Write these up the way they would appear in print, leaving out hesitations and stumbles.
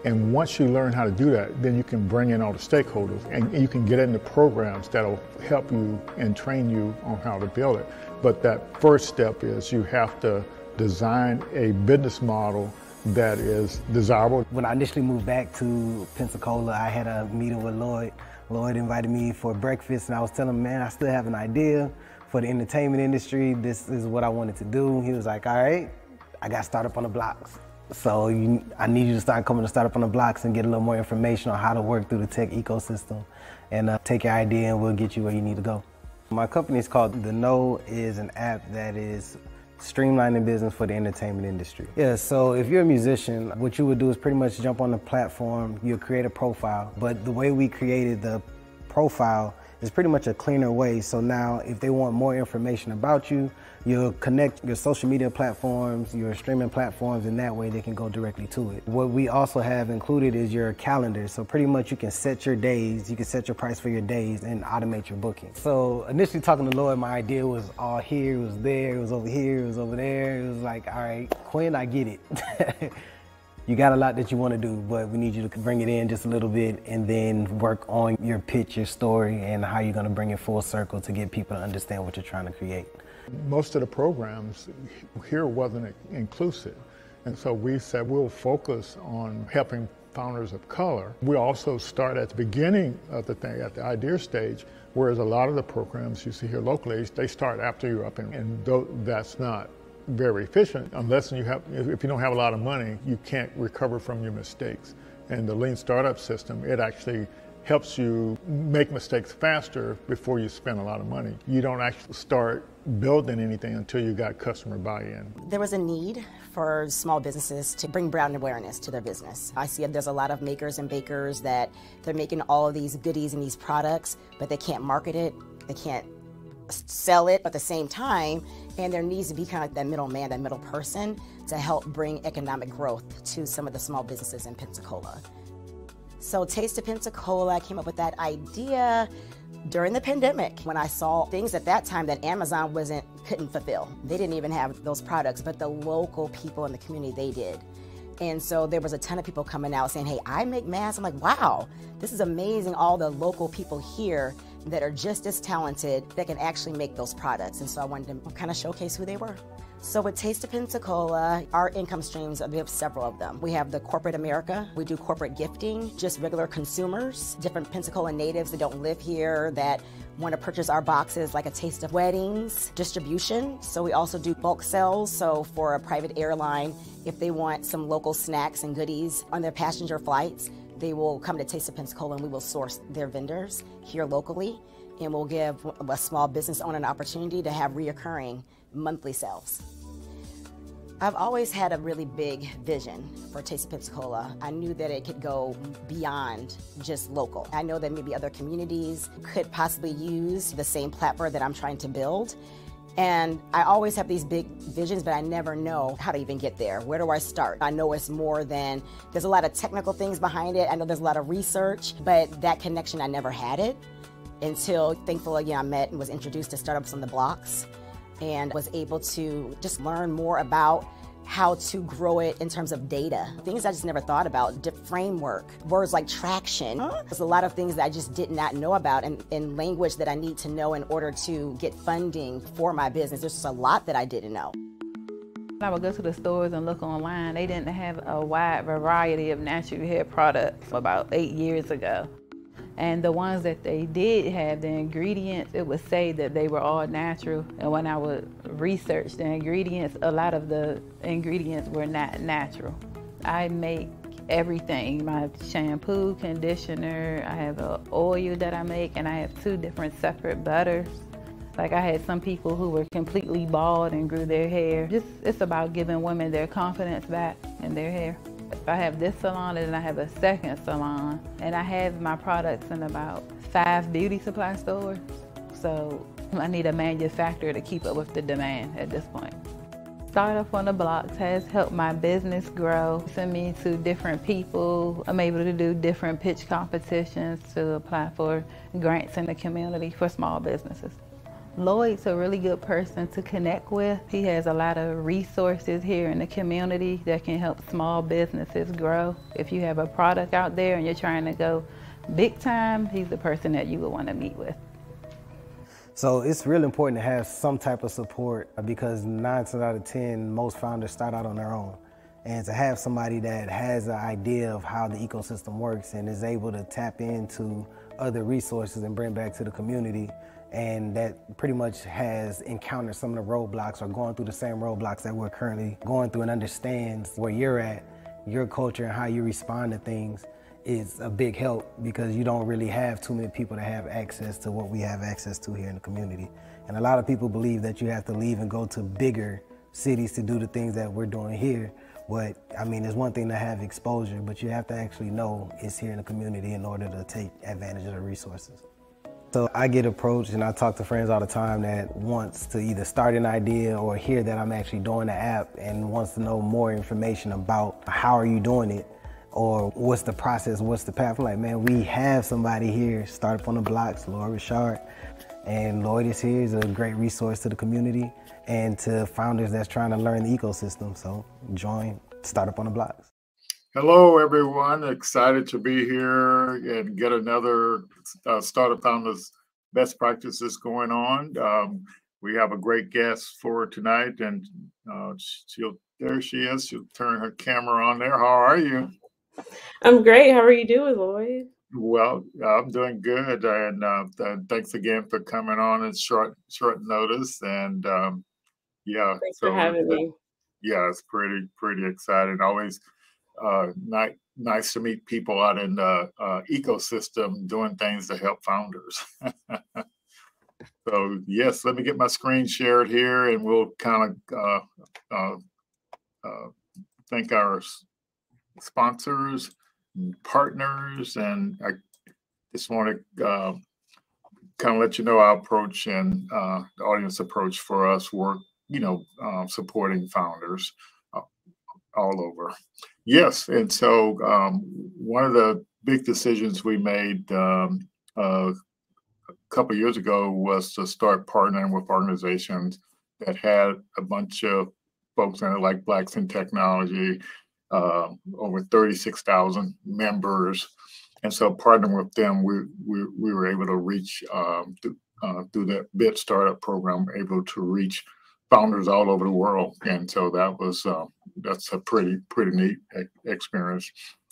And once you learn how to do that, then you can bring in all the stakeholders and you can get into programs that'll help you and train you on how to build it. But that first step is you have to design a business model that is desirable. When I initially moved back to Pensacola, I had a meeting with Lloyd. Lloyd invited me for breakfast and I was telling him, man, I still have an idea for the entertainment industry. This is what I wanted to do. He was like, all right, I got Startup on the Blocks. So I need you to start coming to Startup on the Blocks and get a little more information on how to work through the tech ecosystem and take your idea and we'll get you where you need to go. My company is called The Know, is an app that is streamlining business for the entertainment industry. Yeah, so if you're a musician, what you would do is pretty much jump on the platform, you'll create a profile, but the way we created the profile is pretty much a cleaner way. So now if they want more information about you, you'll connect your social media platforms, your streaming platforms, and that way they can go directly to it. What we also have included is your calendar. So pretty much you can set your days, you can set your price for your days and automate your booking. So initially talking to Lloyd, my idea was all here, it was there, it was over here, it was over there. It was like, all right, Quinn, I get it. You got a lot that you want to do, but we need you to bring it in just a little bit and then work on your pitch, your story, and how you're going to bring it full circle to get people to understand what you're trying to create. Most of the programs here wasn't inclusive, and so we said we'll focus on helping founders of color. We also start at the beginning of the thing, at the idea stage, whereas a lot of the programs you see here locally, they start after you're up, and that's not very efficient unless if you don't have a lot of money, you can't recover from your mistakes. And the lean startup system, it actually helps you make mistakes faster before you spend a lot of money. You don't actually start building anything until you got customer buy-in. There was a need for small businesses to bring brand awareness to their business. I see there's a lot of makers and bakers that they're making all of these goodies and these products, but they can't market it, they can't sell it at the same time, and there needs to be kind of that middleman, that middle person to help bring economic growth to some of the small businesses in Pensacola. So Taste of Pensacola, I came up with that idea during the pandemic when I saw things at that time that Amazon couldn't fulfill. They didn't even have those products, but the local people in the community, they did. And so there was a ton of people coming out saying, hey, I make masks. I'm like, wow, this is amazing. All the local people here that are just as talented that can actually make those products. And so I wanted to kind of showcase who they were. So with Taste of Pensacola, our income streams, we have several of them. We have the corporate America, we do corporate gifting, just regular consumers, different Pensacola natives that don't live here that want to purchase our boxes, like a taste of weddings, distribution. So we also do bulk sales. So for a private airline, if they want some local snacks and goodies on their passenger flights, they will come to Taste of Pensacola and we will source their vendors here locally. And we'll give a small business owner an opportunity to have reoccurring monthly sales. I've always had a really big vision for Taste of Pensacola. I knew that it could go beyond just local. I know that maybe other communities could possibly use the same platform that I'm trying to build. And I always have these big visions, but I never know how to even get there. Where do I start? I know it's more than, there's a lot of technical things behind it. I know there's a lot of research, but that connection, I never had it until, thankfully, I met and was introduced to Startups on the Blocks and was able to just learn more about how to grow it in terms of data. Things I just never thought about, framework, words like traction. There's a lot of things that I just did not know about and language that I need to know in order to get funding for my business. There's just a lot that I didn't know. I would go to the stores and look online. They didn't have a wide variety of natural hair products about 8 years ago. And the ones that they did have, the ingredients, it would say that they were all natural. And when I would research the ingredients, a lot of the ingredients were not natural. I make everything, my shampoo, conditioner, I have an oil that I make, and I have 2 different separate butters. Like I had some people who were completely bald and grew their hair. It's about giving women their confidence back in their hair. I have this salon and then I have a second salon, and I have my products in about 5 beauty supply stores. So I need a manufacturer to keep up with the demand at this point. Startup on the Blocks has helped my business grow. Send me to different people. I'm able to do different pitch competitions to apply for grants in the community for small businesses. Lloyd's a really good person to connect with. He has a lot of resources here in the community that can help small businesses grow. If you have a product out there and you're trying to go big time, he's the person that you would want to meet with. So it's really important to have some type of support because 9 times out of 10, most founders start out on their own. And to have somebody that has an idea of how the ecosystem works and is able to tap into other resources and bring back to the community, and that pretty much has encountered some of the roadblocks or going through the same roadblocks that we're currently going through and understands where you're at, your culture and how you respond to things, is a big help because you don't really have too many people that have access to what we have access to here in the community. And a lot of people believe that you have to leave and go to bigger cities to do the things that we're doing here. But I mean, it's one thing to have exposure, but you have to actually know it's here in the community in order to take advantage of the resources. So I get approached and I talk to friends all the time that wants to either start an idea or hear that I'm actually doing the app and wants to know more information about how are you doing it or what's the process, what's the path. I'm like, man, we have somebody here, Startup on the Blocks, Lloyd Richard. And Lloyd is here, he's a great resource to the community and to founders that's trying to learn the ecosystem. So join Startup on the Blocks. Hello, everyone. Excited to be here and get another Startup Founders Best Practices going on. We have a great guest for tonight, and there she is. She'll turn her camera on there. How are you? I'm great. How are you doing, Lloyd? Well, I'm doing good, and thanks again for coming on at short notice. And yeah, Thanks for having me. Yeah, it's pretty exciting. Always nice to meet people out in the ecosystem doing things to help founders. So yes, let me get my screen shared here, and we'll kind of thank our sponsors, partners, and I just want to kind of let you know our approach and the audience approach for us work, supporting founders all over. Yes, and so one of the big decisions we made a couple of years ago was to start partnering with organizations that had a bunch of folks in it, like Blacks in Technology, over 36,000 members. And so partnering with them, we were able to reach, through that BIT startup program, able to reach founders all over the world. And so that's a pretty neat experience.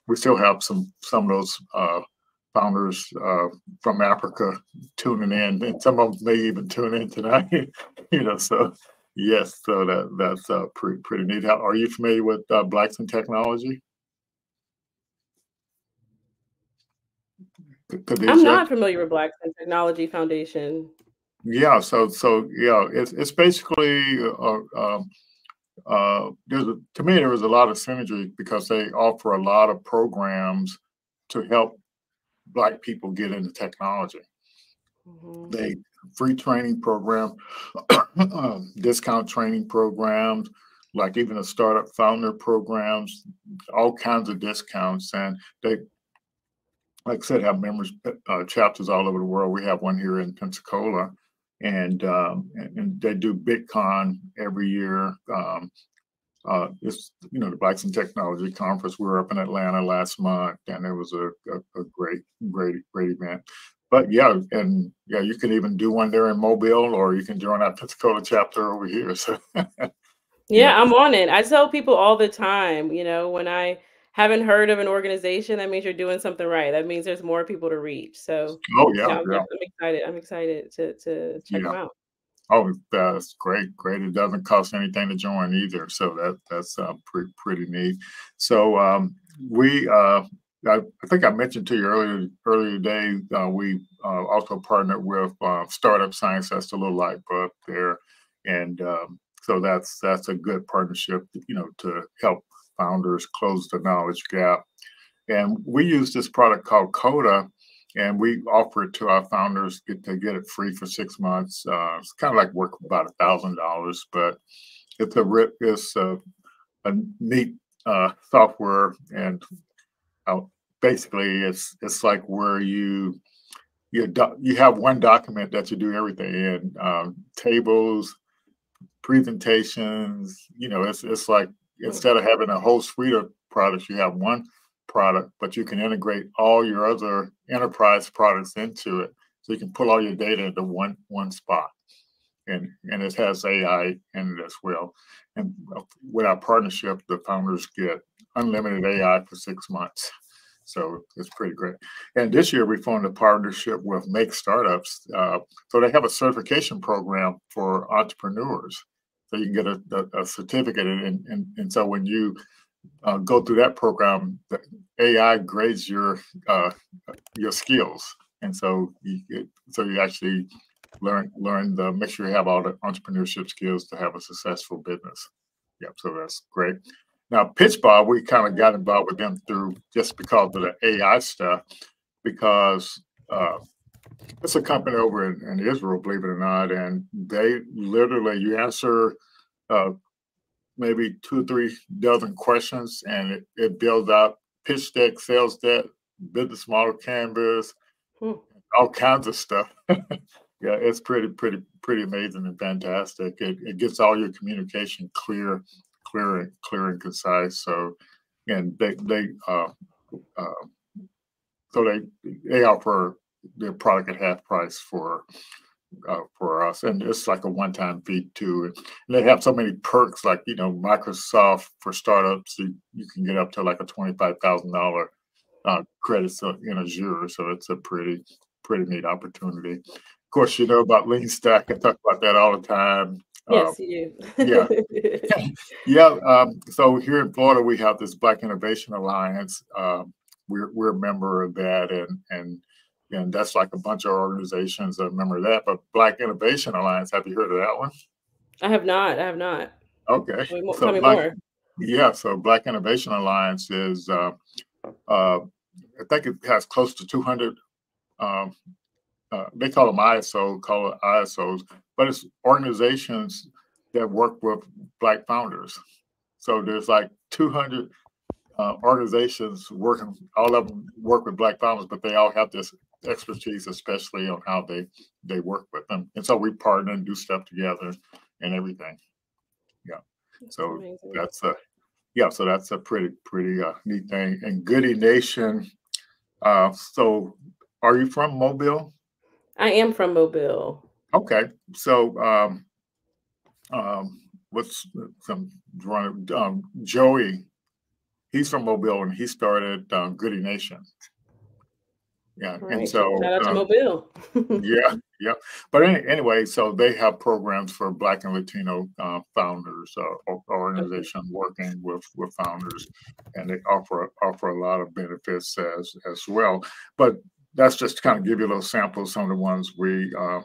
We still have some of those founders from Africa tuning in, and some of them may even tune in tonight. So yes, so that's pretty neat. Are you familiar with Blacks in Technology? Khadeeja? I'm not familiar with Blacks in Technology Foundation. Yeah, so yeah, it's basically to me there was a lot of synergy because they offer a lot of programs to help Black people get into technology. Mm-hmm. They free training program, discount training programs, like even the startup founder programs, all kinds of discounts, and they, like I said, have members chapters all over the world. We have one here in Pensacola, and they do BitCon every year. It's the Blacks in Technology Conference. We were up in Atlanta last month, and it was a great event. But yeah, you can even do one there in Mobile, or you can join our Pensacola chapter over here. So yeah, I'm on it. I tell people all the time, when I haven't heard of an organization, that means you're doing something right. That means there's more people to reach. So I'm excited. I'm excited to check them out. Oh, that's great. It doesn't cost anything to join either. So that's pretty neat. So I think I mentioned to you earlier today, we also partnered with Startup Science. That's the little light bulb there. And so that's a good partnership, to help founders close the knowledge gap. And we use this product called Coda, and we offer it to our founders to get it free for 6 months. It's kind of like work about $1,000, but it's a neat software, and basically it's like where you you have one document that you do everything in, tables, presentations. It's like instead of having a whole suite of products, you have one product, but you can integrate all your other enterprise products into it. So you can pull all your data into one spot. And it has AI in it as well. And with our partnership, the founders get unlimited AI for 6 months. So it's pretty great. And this year we formed a partnership with Make Startups. So they have a certification program for entrepreneurs. So you can get a certificate. And so when you go through that program, the AI grades your skills. And so you actually learn make sure you have all the entrepreneurship skills to have a successful business. Yep, so that's great. Now, PitchBob, we kind of got involved with them through just because of the AI stuff, because it's a company over in Israel, believe it or not, and they literally, you answer maybe 2 or 3 dozen questions, and it builds out pitch deck, sales deck, business model canvas, all kinds of stuff. Yeah, it's pretty amazing and fantastic. It gets all your communication clear and concise. So, and they offer their product at half price for us, and it's like a one-time fee too. And they have so many perks, like Microsoft for startups. You can get up to like a $25,000 credit in Azure. So it's a pretty neat opportunity. Of course, you know about Lean Stack. I talk about that all the time. Yes, you do. Yeah. Yeah. So here in Florida, we have this Black Innovation Alliance. We're a member of that, and that's like a bunch of organizations that are a member of that. But Black Innovation Alliance, have you heard of that one? I have not. Okay. Tell me more. Yeah. So Black Innovation Alliance is, I think it has close to 200. They call them ISOs, but it's organizations that work with Black founders. So there's like 200 organizations working, all of them work with Black founders, but they all have this expertise, especially on how they work with them. And so we partner and do stuff together and everything. Yeah. So that's a pretty neat thing. And Goody Nation. So are you from Mobile? I am from Mobile. Okay, so what's some Joey? He's from Mobile, and he started Goody Nation. Yeah, right. And so shout out to Mobile. yeah. But anyway, so they have programs for Black and Latino founders, organization working with founders, and they offer a lot of benefits as well. But that's just to kind of give you a little sample of some of the ones we are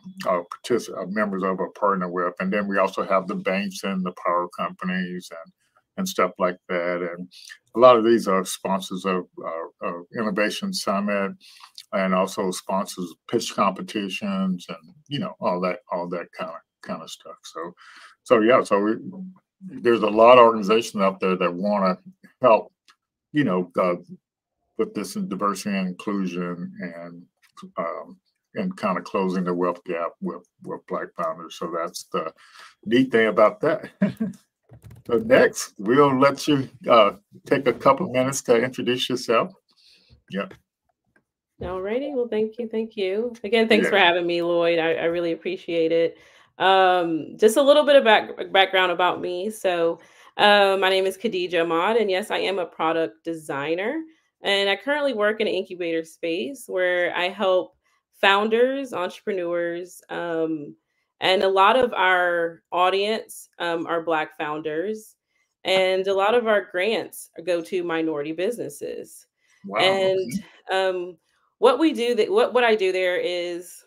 members of or partner with. And then we also have the banks and the power companies and stuff like that. And a lot of these are sponsors of Innovation Summit, and also sponsors of pitch competitions, and all that kind of stuff. So there's a lot of organizations out there that want to help, with this diversity and inclusion, and kind of closing the wealth gap with Black founders. So that's the neat thing about that. So next, we'll let you take a couple minutes to introduce yourself. Yeah. Alrighty. Well, thank you. Again, thanks for having me, Lloyd. I really appreciate it. Just a little bit of background about me. So my name is Khadeeja Ahmaad, and yes, I am a product designer. And I currently work in an incubator space where I help founders, entrepreneurs, and a lot of our audience are Black founders. And a lot of our grants go to minority businesses. Wow. And what we do, what I do there is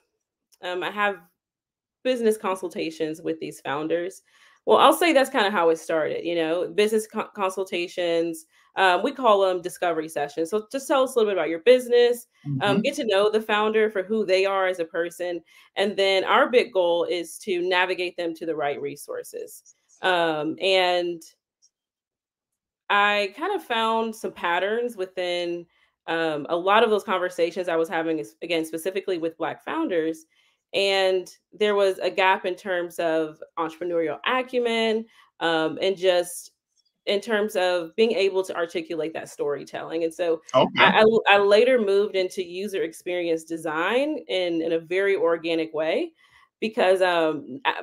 I have business consultations with these founders. Well, I'll say that's kind of how it started, business consultations. We call them discovery sessions. So just tell us a little bit about your business, get to know the founder for who they are as a person. And then our big goal is to navigate them to the right resources. And I kind of found some patterns within a lot of those conversations I was having is, again, specifically with Black founders. And there was a gap in terms of entrepreneurial acumen, and just in terms of being able to articulate that storytelling. And so Okay. I later moved into user experience design in a very organic way because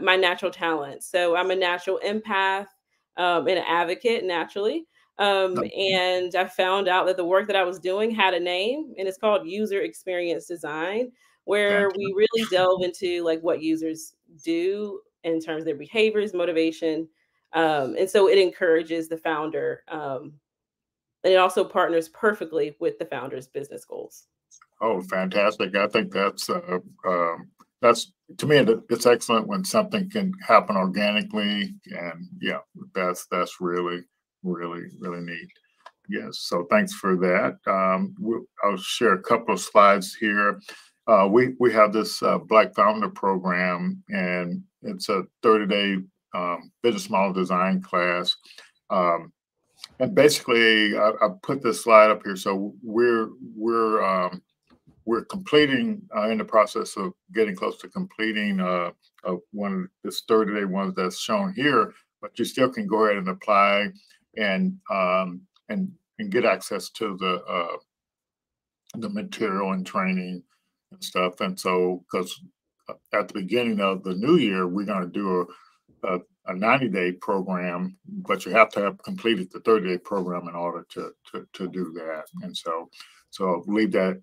my natural talent. So I'm a natural empath, and an advocate naturally. And I found out that the work that I was doing had a name, and it's called user experience design, where Fantastic. we really delve into like what users do in terms of their behaviors, motivation, and so it encourages the founder, and it also partners perfectly with the founder's business goals. Oh, fantastic! I think that's to me it's excellent when something can happen organically, and yeah, that's really really neat. Yes, so thanks for that. I'll share a couple of slides here. We have this Black Founder Program, and it's a 30-day business model design class. And basically, I put this slide up here. So we're completing in the process of getting close to completing one of this 30-day ones that's shown here. But you still can go ahead and apply and get access to the material and training and stuff. And so, because at the beginning of the new year, we're going to do a 90-day program, but you have to have completed the 30-day program in order to do that. And so I'll leave that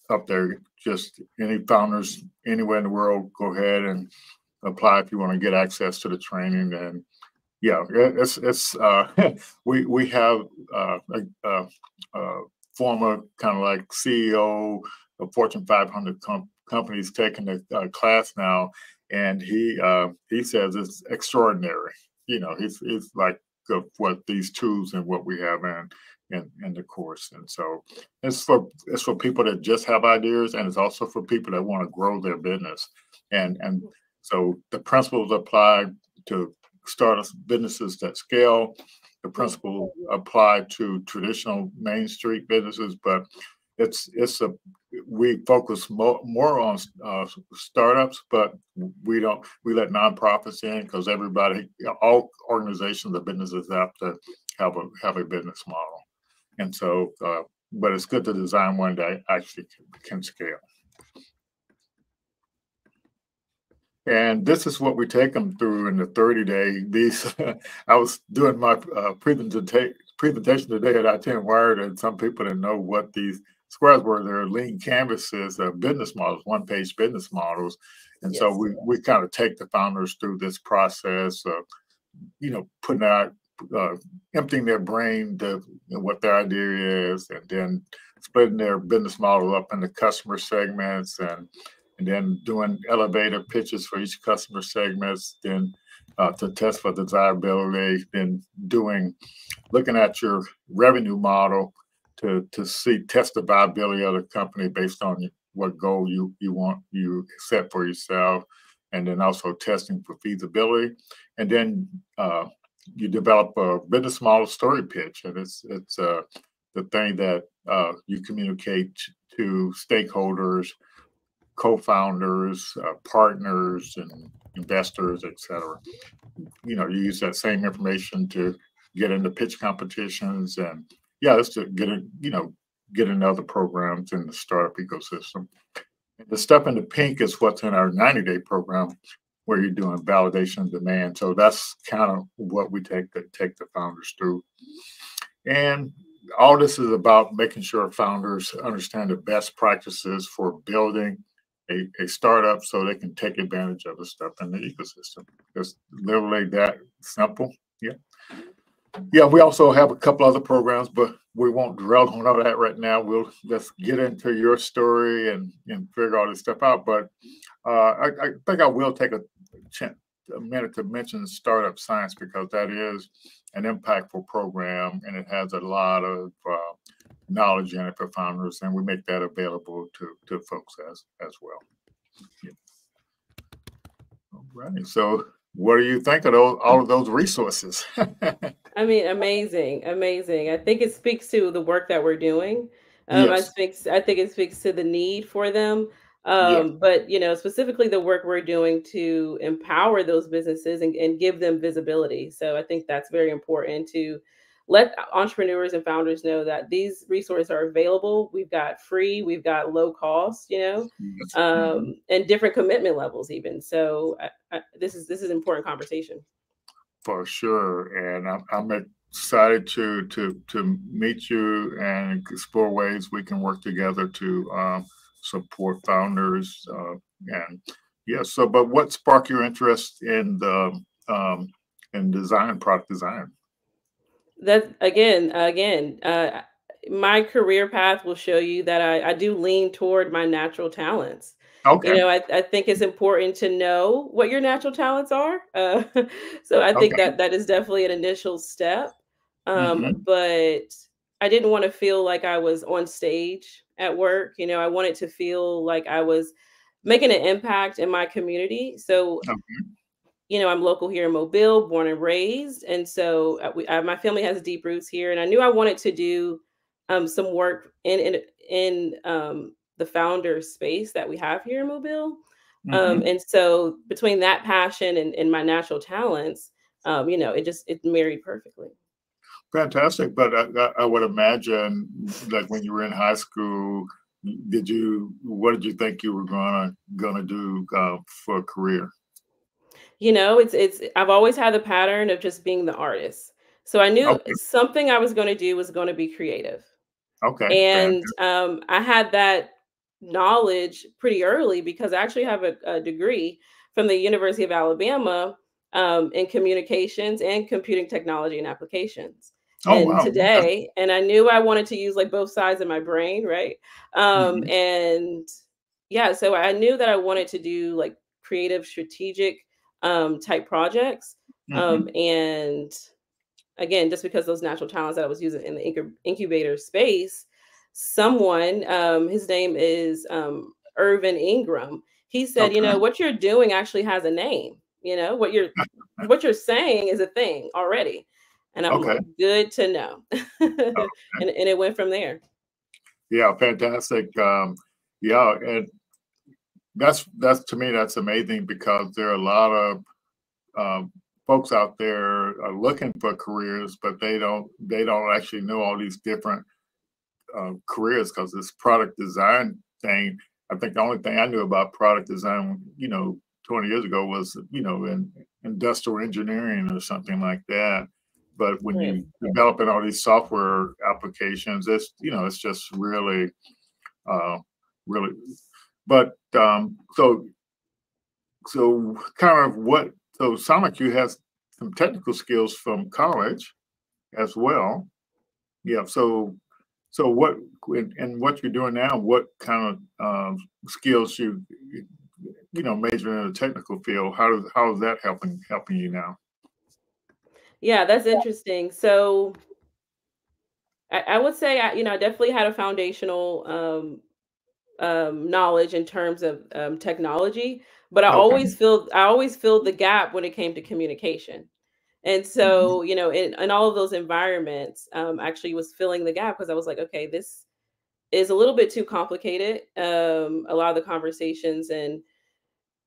up there. Just any founders anywhere in the world, go ahead and apply if you want to get access to the training. And yeah, it's we have a former kind of like CEO of Fortune 500 companies taking the class now, and he says it's extraordinary. You know, he's like what these tools and what we have in the course. And so it's for people that just have ideas, and it's also for people that want to grow their business. And so the principles apply to startup businesses that scale. The principles apply to traditional Main Street businesses, but we focus more on startups, but we let nonprofits in because all organizations or businesses have to have a business model. And so, but it's good to design one that actually can scale. And this is what we take them through in the 30-day. These, I was doing my presentation today at I-10 Wired, and some people didn't know what these squares were. They're lean canvases, business models, one-page business models. And yes. So we kind of take the founders through this process of, putting out, emptying their brain to what their idea is, and then splitting their business model up into customer segments, and then doing elevator pitches for each customer segments, then to test for desirability, then looking at your revenue model to test the viability of the company based on what goal you set for yourself, and then also testing for feasibility. And then you develop a business model story pitch, and it's the thing that you communicate to stakeholders, co-founders, partners, and investors, etc. You use that same information to get into pitch competitions, and that's to get into other programs in the startup ecosystem. And the stuff in the pink is what's in our 90-day program, where you're doing validation of demand. So that's kind of what we take the founders through. And all this is about making sure founders understand the best practices for building a startup so they can take advantage of the stuff in the ecosystem. It's literally that simple. Yeah, we also have a couple other programs, but we won't dwell on all that right now. We'll just get into your story and figure all this stuff out. But I think I will take a minute to mention Startup Science, because that is an impactful program, and it has a lot of knowledge in it for founders, and we make that available to folks as well. Yeah. All right. So what do you think of all of those resources? I mean, amazing. I think it speaks to the work that we're doing. Yes. I think it speaks to the need for them. Yes. But specifically the work we're doing to empower those businesses and give them visibility. So I think that's very important to let entrepreneurs and founders know that these resources are available. We've got free, we've got low cost, Yes. and different commitment levels even. So this is an important conversation. For sure, and I'm excited to meet you and explore ways we can work together to support founders. And yes, so but what sparked your interest in design, product design? That again, my career path will show you that I do lean toward my natural talents. Okay. I think it's important to know what your natural talents are. So I think Okay. that is definitely an initial step. Hmm. But I didn't want to feel like I was on stage at work. I wanted to feel like I was making an impact in my community. So Okay. I'm local here in Mobile, born and raised, and so my family has deep roots here, and I knew I wanted to do some work in the founder space that we have here in Mobile, Hmm. and so between that passion and my natural talents, it married perfectly. Fantastic. But I would imagine, like when you were in high school, what did you think you were gonna do for a career? It's I've always had the pattern of just being the artist, so I knew Okay. something I was going to do was going to be creative. Okay. And Fantastic. I had that knowledge pretty early because I actually have a degree from the University of Alabama in communications and computing technology and applications. Oh And wow. Okay. today, and I knew I wanted to use like both sides of my brain, right? Hmm. And yeah, so I knew that I wanted to do like creative, strategic type projects. Hmm. And again, just because those natural talents that I was using in the incubator space, someone, his name is Irvin Ingram. He said, Okay. what you're doing actually has a name. What you're saying is a thing already. And I'm Okay. like, good to know. Oh, And it went from there. yeah, fantastic. Yeah, and that's to me that's amazing because there are a lot of um, folks out there are looking for careers, but they don't actually know all these different careers because this product design thing. I think the only thing I knew about product design, 20 years ago was in industrial engineering or something like that. But when Right. you developing all these software applications, it's just really uh, really. But so kind of what so it sound like you have some technical skills from college as well. Yeah. So what and what you're doing now, what kind of skills majoring in a technical field, how is that helping you now? Yeah, that's interesting. So I would say I definitely had a foundational knowledge in terms of technology, but Okay. I always filled the gap when it came to communication. And Mhm. so, in all of those environments, actually was filling the gap because I was like, okay, this is a little bit too complicated. A lot of the conversations, and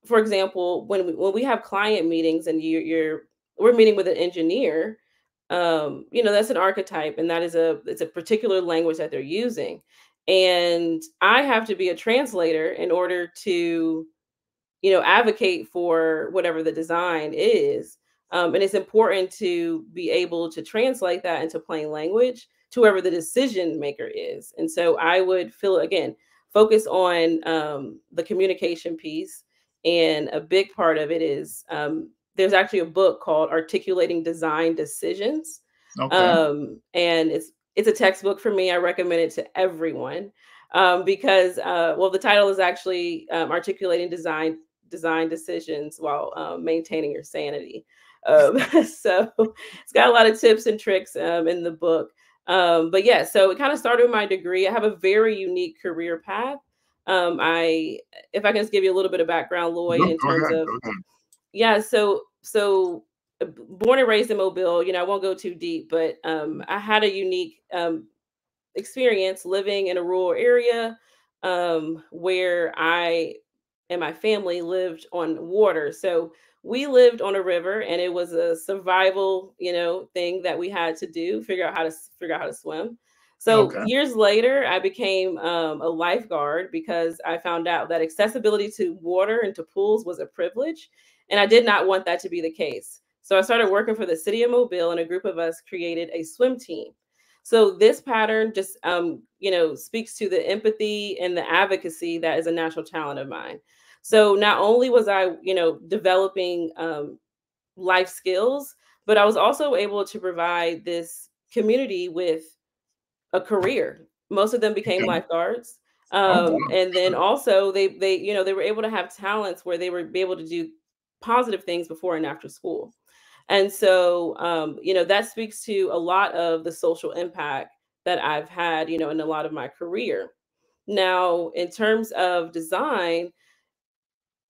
for example, when we have client meetings and we're meeting with an engineer, that's an archetype, and it's a particular language that they're using, and I have to be a translator in order to advocate for whatever the design is. And it's important to be able to translate that into plain language to whoever the decision maker is. And so I would focus on the communication piece. And a big part of it is there's actually a book called Articulating Design Decisions. Okay. And it's a textbook for me. I recommend it to everyone because the title is actually Articulating Design Decisions while maintaining your sanity. So it's got a lot of tips and tricks in the book. But yeah, so it kind of started with my degree. I have a very unique career path. If I can just give you a little bit of background, Lloyd, in Go terms ahead. of Go ahead. yeah, born and raised in Mobile, I won't go too deep, but I had a unique experience living in a rural area where I and my family lived on water. So we lived on a river, and it was a survival, thing that we had to do, figure out how to swim. So Okay. years later, I became a lifeguard because I found out that accessibility to water and to pools was a privilege, and I did not want that to be the case. So I started working for the city of Mobile, and a group of us created a swim team. So this pattern just, speaks to the empathy and the advocacy that is a natural talent of mine. So not only was I, developing life skills, but I was also able to provide this community with a career. Most of them became Okay. lifeguards. Oh, wow. And then also they were able to have talents where they were be able to do positive things before and after school. And so, that speaks to a lot of the social impact that I've had, in a lot of my career. Now, in terms of design,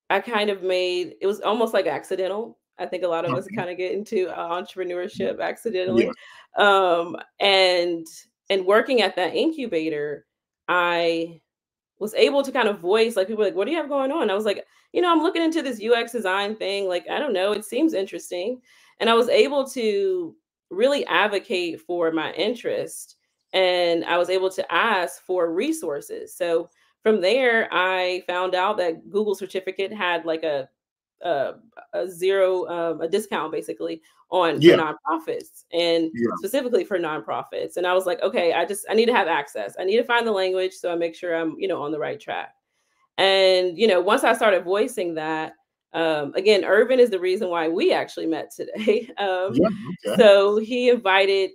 I kind of made it was almost like accidental. I think a lot of us Okay. kind of get into entrepreneurship Yeah. accidentally. And working at that incubator, I was able to kind of voice, like, people were like, what do you have going on? I was like, I'm looking into this UX design thing. Like, I don't know, it seems interesting. And I was able to really advocate for my interest. And I was able to ask for resources. So from there, I found out that Google certificate had like a, a zero, a discount basically on for Yeah. nonprofits, and Yeah. specifically for nonprofits. And I was like, okay, I need to have access. I need to find the language so I make sure I'm, on the right track. And, once I started voicing that, again, Irvin is the reason why we actually met today. Yeah. Okay. So he invited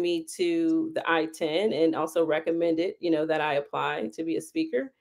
me to the I-10 and also recommended, that I apply to be a speaker.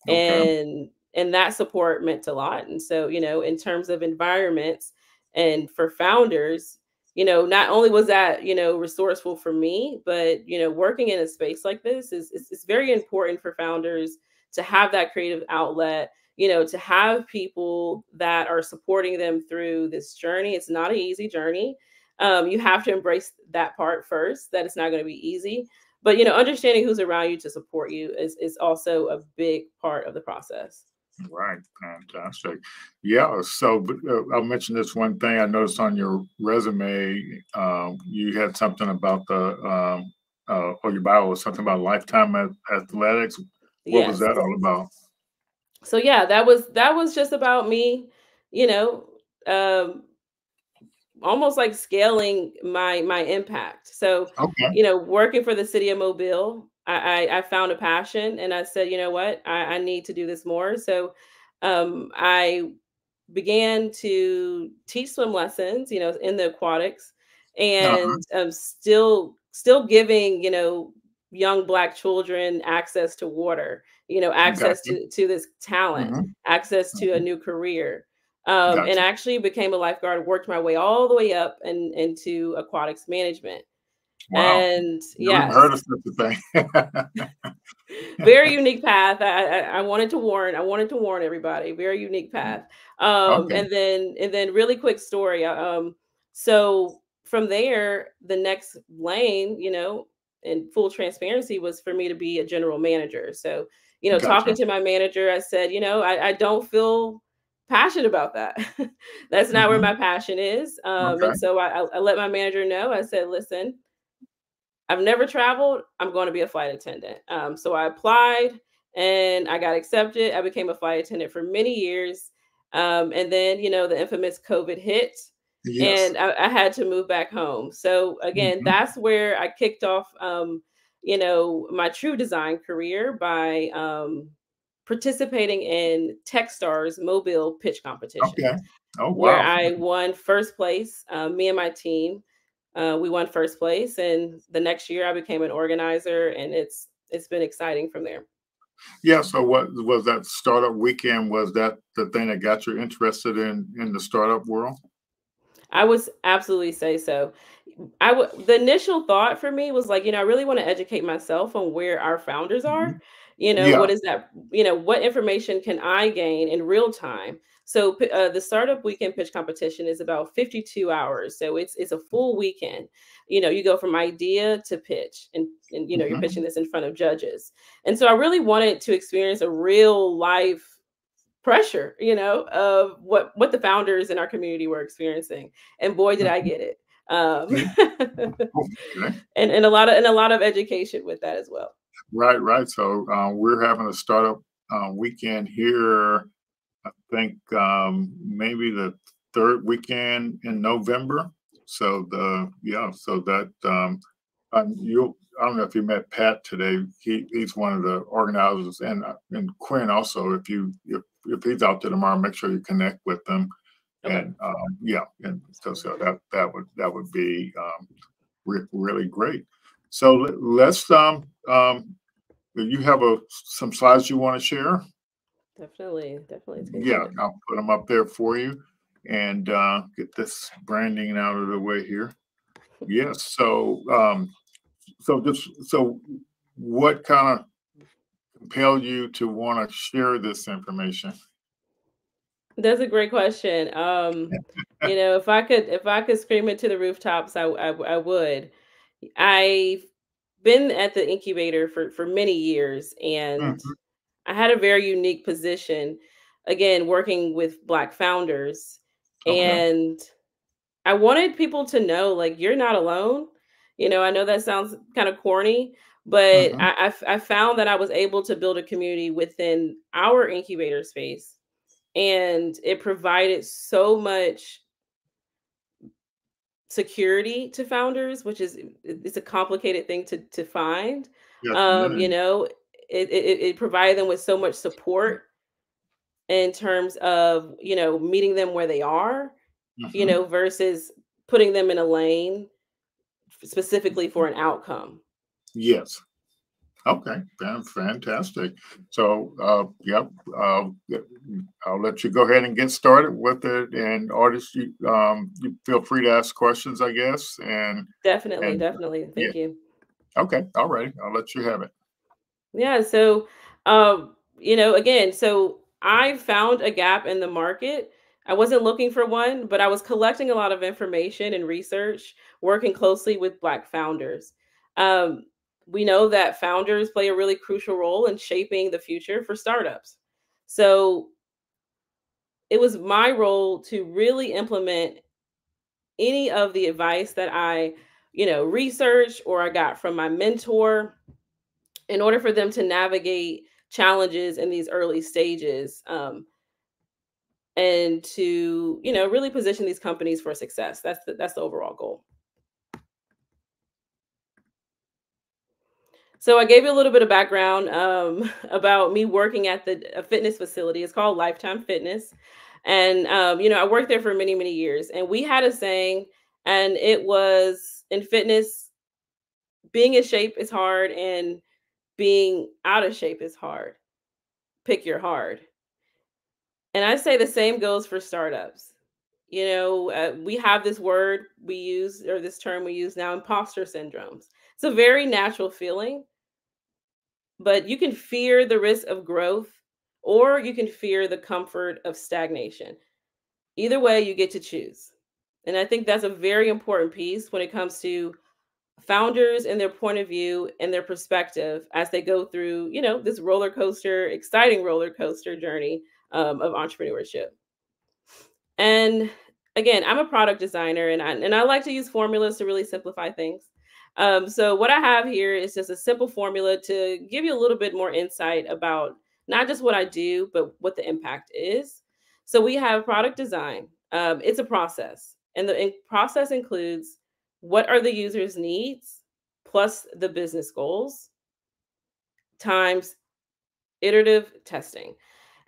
Okay. And that support meant a lot. And so, in terms of environments and for founders, not only was that, resourceful for me, but, working in a space like this is very important for founders to have that creative outlet, to have people that are supporting them through this journey. It's not an easy journey. You have to embrace that part first, that it's not going to be easy. But, understanding who's around you to support you is also a big part of the process. Right. Fantastic. Yeah. So, but, I'll mention this one thing I noticed on your resume. You had something about or your bio was something about lifetime athletics. What was Yes. that all about? So yeah, that was just about me, you know, um, almost like scaling my impact. So, Okay. working for the city of Mobile, I found a passion, and I said, you know what, I need to do this more. So, I began to teach swim lessons, in the aquatics, Uh-huh. and still giving, young Black children access to water, access Gotcha. to this talent, Hmm. access to a Hmm. new career. And Gotcha. actually became a lifeguard, worked my way all the way up and into aquatics management. Wow. And Never yes, heard of such a thing. very unique path. I wanted to warn. I wanted to warn everybody. Very unique path. Okay. And then really quick story. So from there, the next lane, in full transparency, was for me to be a general manager. So, talking Gotcha. to my manager, I said, I don't feel passionate about that. That's not where Hmm. my passion is. Okay. And so I let my manager know. I said, listen, I've never traveled. I'm going to be a flight attendant. So I applied and I got accepted. I became a flight attendant for many years. And then, the infamous COVID hit, Yes. and I had to move back home. So again, Hmm. that's where I kicked off, my true design career by participating in Techstars Mobile pitch competition, Okay. Oh, where wow. I won first place. Me and my team, we won first place, and the next year I became an organizer, and it's been exciting from there. Yeah. So, what was that startup weekend? Was that the thing that got you interested in the startup world? I would absolutely say so. The initial thought for me was like, I really want to educate myself on where our founders are. Mhm. What Yeah. is that? What information can I gain in real time? So the startup weekend pitch competition is about 52 hours. So it's a full weekend. You go from idea to pitch, and you're Mhm. pitching this in front of judges. And so I really wanted to experience a real life pressure, of what the founders in our community were experiencing. And boy, did I Mhm. get it. Um, Yeah. Okay. and a lot of education with that as well. Right, right. So we're having a startup weekend here. I think maybe the third weekend in November. So so that you. I don't know if you met Pat today. He's one of the organizers, and Quinn also. If he's out there tomorrow, make sure you connect with them. Okay. And and so that would be really great. So let's you have some slides you want to share? Definitely. Definitely. It's Yeah, good. I'll put them up there for you and get this branding out of the way here. Yes. So what kind of compelled you to want to share this information? That's a great question. If I could scream it to the rooftops, I would. I've been at the incubator for many years, and Mhm. I had a very unique position, again, working with Black founders. Okay. And I wanted people to know, like, you're not alone. I know that sounds kind of corny, but Hmm. I found that I was able to build a community within our incubator space. And it provided so much security to founders, which is it's a complicated thing to find. Yes, Um, it you is. know, it provided them with so much support in terms of, meeting them where they are, Hmm. versus putting them in a lane specifically for an outcome. Yes. Okay, fantastic. So, yeah, I'll let you go ahead and get started with it. And artists, you feel free to ask questions, I guess. Definitely, And definitely. yeah, Thank you. okay, all right, I'll let you have it. Yeah, so again, so I found a gap in the market. I wasn't looking for one, but I was collecting a lot of information and research, working closely with Black founders. Um, we know that founders play a really crucial role in shaping the future for startups. So it was my role to really implement any of the advice that I, researched or I got from my mentor in order for them to navigate challenges in these early stages, and to really position these companies for success. That's the overall goal. So I gave you a little bit of background, about me working at a fitness facility. It's called Lifetime Fitness, and I worked there for many, many years. And we had a saying, and it was, in fitness, being in shape is hard, and being out of shape is hard. Pick your hard. And I say the same goes for startups. We have this word we use, or this term we use now, imposter syndromes. It's a very natural feeling, but you can fear the risk of growth, or you can fear the comfort of stagnation. Either way, you get to choose. And I think that's a very important piece when it comes to founders and their point of view and their perspective as they go through, this roller coaster, exciting roller coaster journey, of entrepreneurship. And again, I'm a product designer, and I like to use formulas to really simplify things. So what I have here is just a simple formula to give you a little bit more insight about not just what I do, but what the impact is. So we have product design. It's a process, and the process includes what are the user's needs plus the business goals times iterative testing.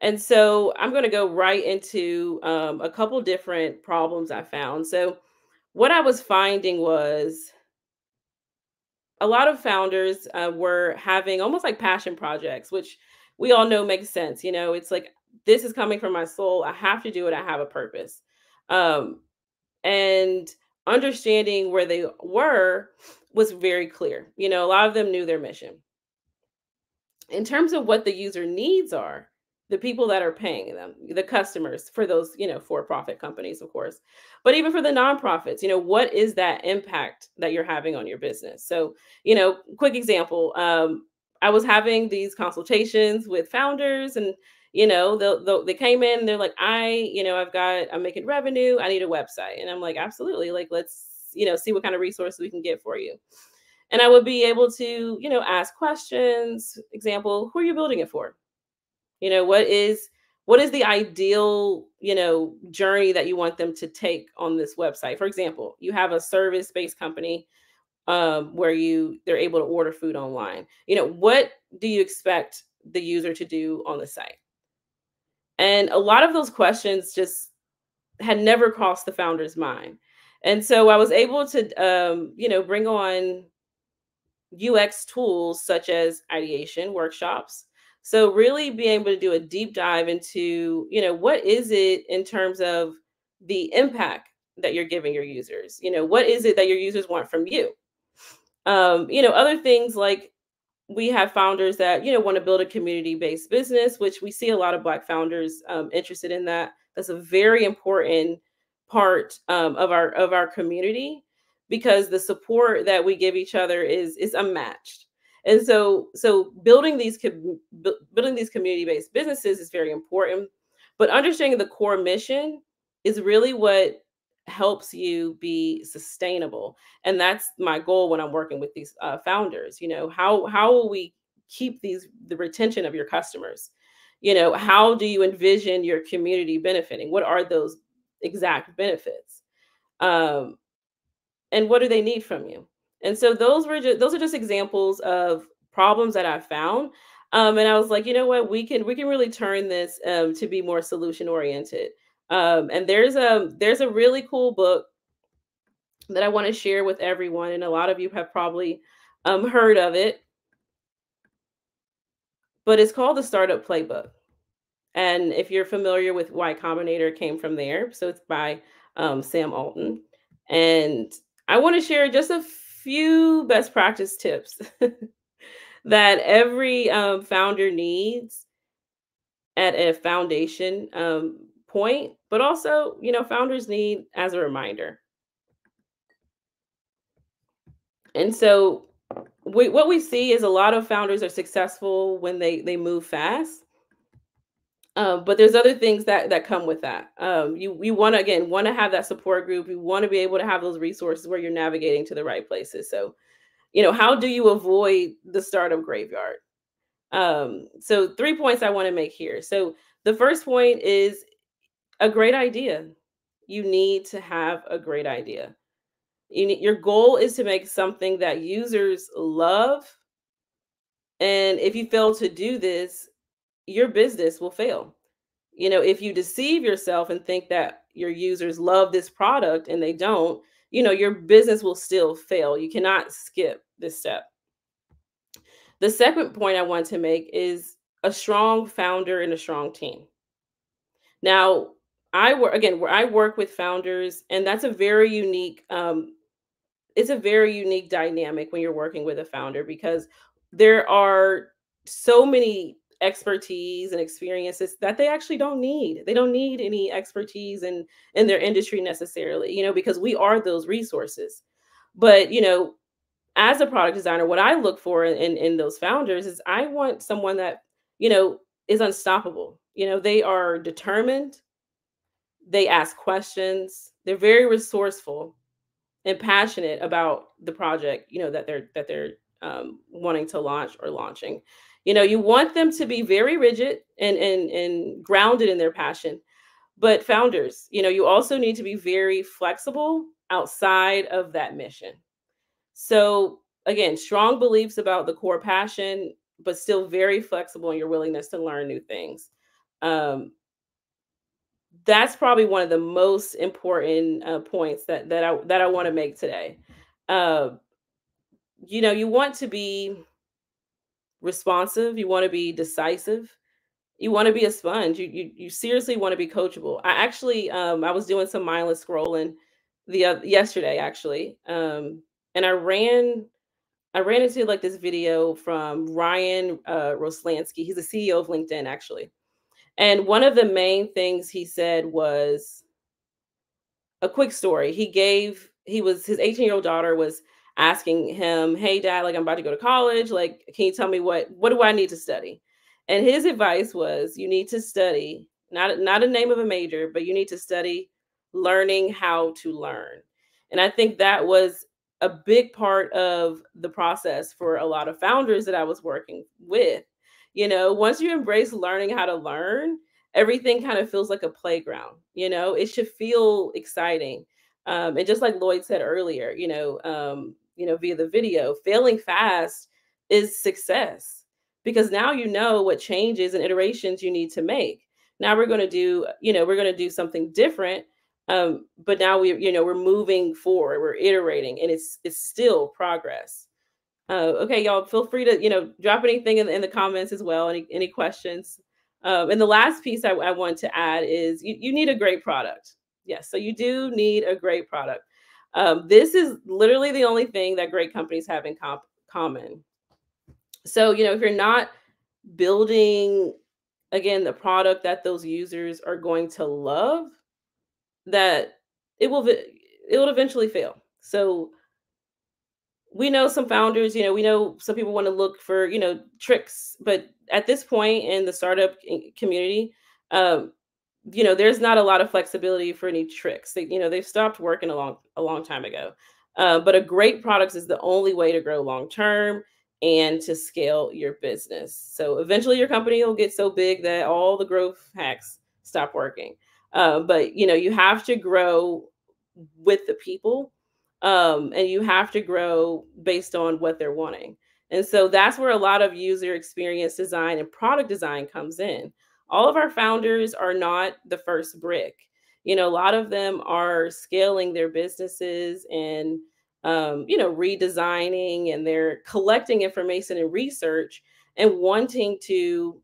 And so I'm going to go right into, a couple different problems I found. So what I was finding was a lot of founders, were having almost like passion projects, which we all know makes sense. It's like, this is coming from my soul. I have to do it. I have a purpose. Um, and understanding where they were was very clear. You know, a lot of them knew their mission. In terms of what the user needs are, the people that are paying them, the customers for those, you know, for-profit companies, of course, but even for the nonprofits, you know, what is that impact that you're having on your business? So, you know, quick example, I was having these consultations with founders, and you know, they came in and they're like, you know, I'm making revenue, I need a website. And I'm like, absolutely, like, let's, you know, see what kind of resources we can get for you. And I would be able to, you know, ask questions. Example, who are you building it for? You know, what is the ideal, you know, journey that you want them to take on this website? For example, you have a service-based company, where they're able to order food online. You know, what do you expect the user to do on the site? And a lot of those questions just had never crossed the founder's mind. And so I was able to, you know, bring on UX tools such as ideation workshops. So really being able to do a deep dive into, you know, what is it in terms of the impact that you're giving your users? You know, what is it that your users want from you? You know, other things like we have founders that, you know, want to build a community-based business, which we see a lot of Black founders interested in that. That's a very important part of our community, because the support that we give each other is unmatched. And so building these community-based businesses is very important, but understanding the core mission is really what helps you be sustainable. And that's my goal when I'm working with these founders. You know, how will we keep the retention of your customers? You know, how do you envision your community benefiting? What are those exact benefits? um, and what do they need from you? And so those are just examples of problems that I found. And I was like, you know what, we can really turn this to be more solution oriented. And there's a really cool book that I want to share with everyone, and a lot of you have probably heard of it, but it's called the Startup Playbook. And if you're familiar with Y Combinator, it came from there. So it's by Sam Altman. And I want to share just a few best practice tips that every founder needs at a foundation point, but also, you know, founders need as a reminder. And so what we see is a lot of founders are successful when they move fast. But there's other things that come with that. You want to have that support group. You want to be able to have those resources where you're navigating to the right places. So, you know, how do you avoid the startup graveyard? So 3 points I want to make here. So the first point is a great idea. You need to have a great idea. Your goal is to make something that users love. And if you fail to do this, your business will fail. You know, if you deceive yourself and think that your users love this product and they don't, you know, your business will still fail. You cannot skip this step. The second point I want to make is a strong founder and a strong team. Now, I work with founders, and that's a very unique it's a very unique dynamic when you're working with a founder, because there are so many expertise and experiences that they actually don't need. They don't need any expertise in their industry necessarily, you know, because we are those resources. But, you know, as a product designer, what I look for in those founders is I want someone that, you know, is unstoppable. You know, they are determined, they ask questions, they're very resourceful and passionate about the project, you know, that they're wanting to launch or launching. You know, you want them to be very rigid and grounded in their passion. But founders, you know, you also need to be very flexible outside of that mission. So again, strong beliefs about the core passion, but still very flexible in your willingness to learn new things. Um, that's probably one of the most important points that I want to make today. Uh, you know, you want to be responsive, you want to be decisive, you want to be a sponge. You seriously want to be coachable. I actually I was doing some mindless scrolling yesterday actually, and I ran into like this video from Ryan Roslansky. He's the CEO of LinkedIn actually, and one of the main things he said was a quick story. His 18-year-old daughter was asking him, "Hey dad, like I'm about to go to college. Like, can you tell me what do I need to study?" And his advice was, you need to study, not a name of a major, but you need to study learning how to learn. And I think that was a big part of the process for a lot of founders that I was working with. Once you embrace learning how to learn, everything kind of feels like a playground. It should feel exciting. And just like Lloyd said earlier, via the video, failing fast is success, because now you know what changes and iterations you need to make. Now we're going to do something different. But now we're moving forward, we're iterating, and it's still progress. Okay, y'all, feel free to drop anything in the comments as well. Any questions? And the last piece I want to add is you need a great product. Yes, so you do need a great product. This is literally the only thing that great companies have in common. So if you're not building, again, the product that those users are going to love, that it will eventually fail. So we know some founders, we know some people want to look for, tricks, but at this point in the startup community, there's not a lot of flexibility for any tricks. They've stopped working a long time ago. But a great product is the only way to grow long term and to scale your business. So eventually your company will get so big that all the growth hacks stop working. But you have to grow with the people, and you have to grow based on what they're wanting. And so that's where a lot of user experience design and product design comes in. All of our founders are not the first brick. A lot of them are scaling their businesses and redesigning, and they're collecting information and research and wanting to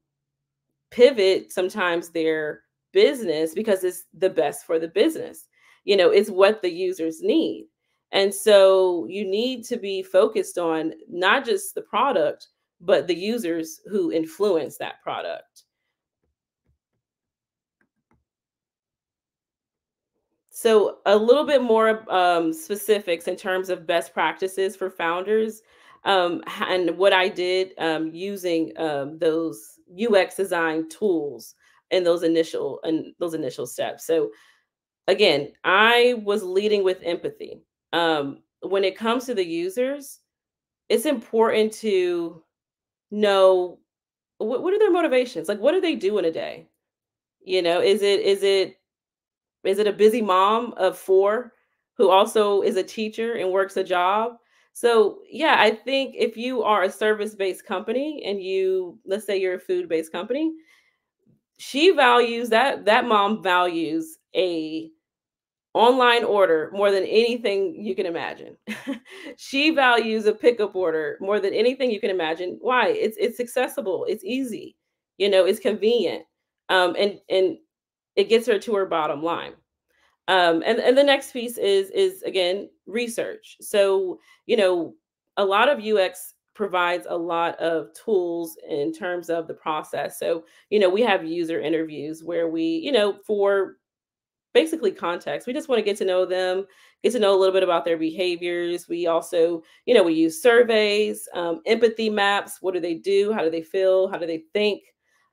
pivot sometimes their business because it's the best for the business. It's what the users need. And so you need to be focused on not just the product, but the users who influence that product. So a little bit more specifics in terms of best practices for founders, and what I did using those UX design tools in those initial steps. So again, I was leading with empathy. When it comes to the users, it's important to know what are their motivations. Like, what do they do in a day? Is it a busy mom of 4 who also is a teacher and works a job? So, yeah, I think if you are a service-based company and let's say you're a food-based company, that mom values a online order more than anything you can imagine. She values a pickup order more than anything you can imagine. Why? It's accessible, it's easy, it's convenient, and it gets her to her bottom line. And the next piece is again research. So a lot of UX provides a lot of tools in terms of the process. So we have user interviews where we for basically context. We just want to get to know them, get to know a little bit about their behaviors. We also, we use surveys, empathy maps. What do they do? How do they feel? How do they think?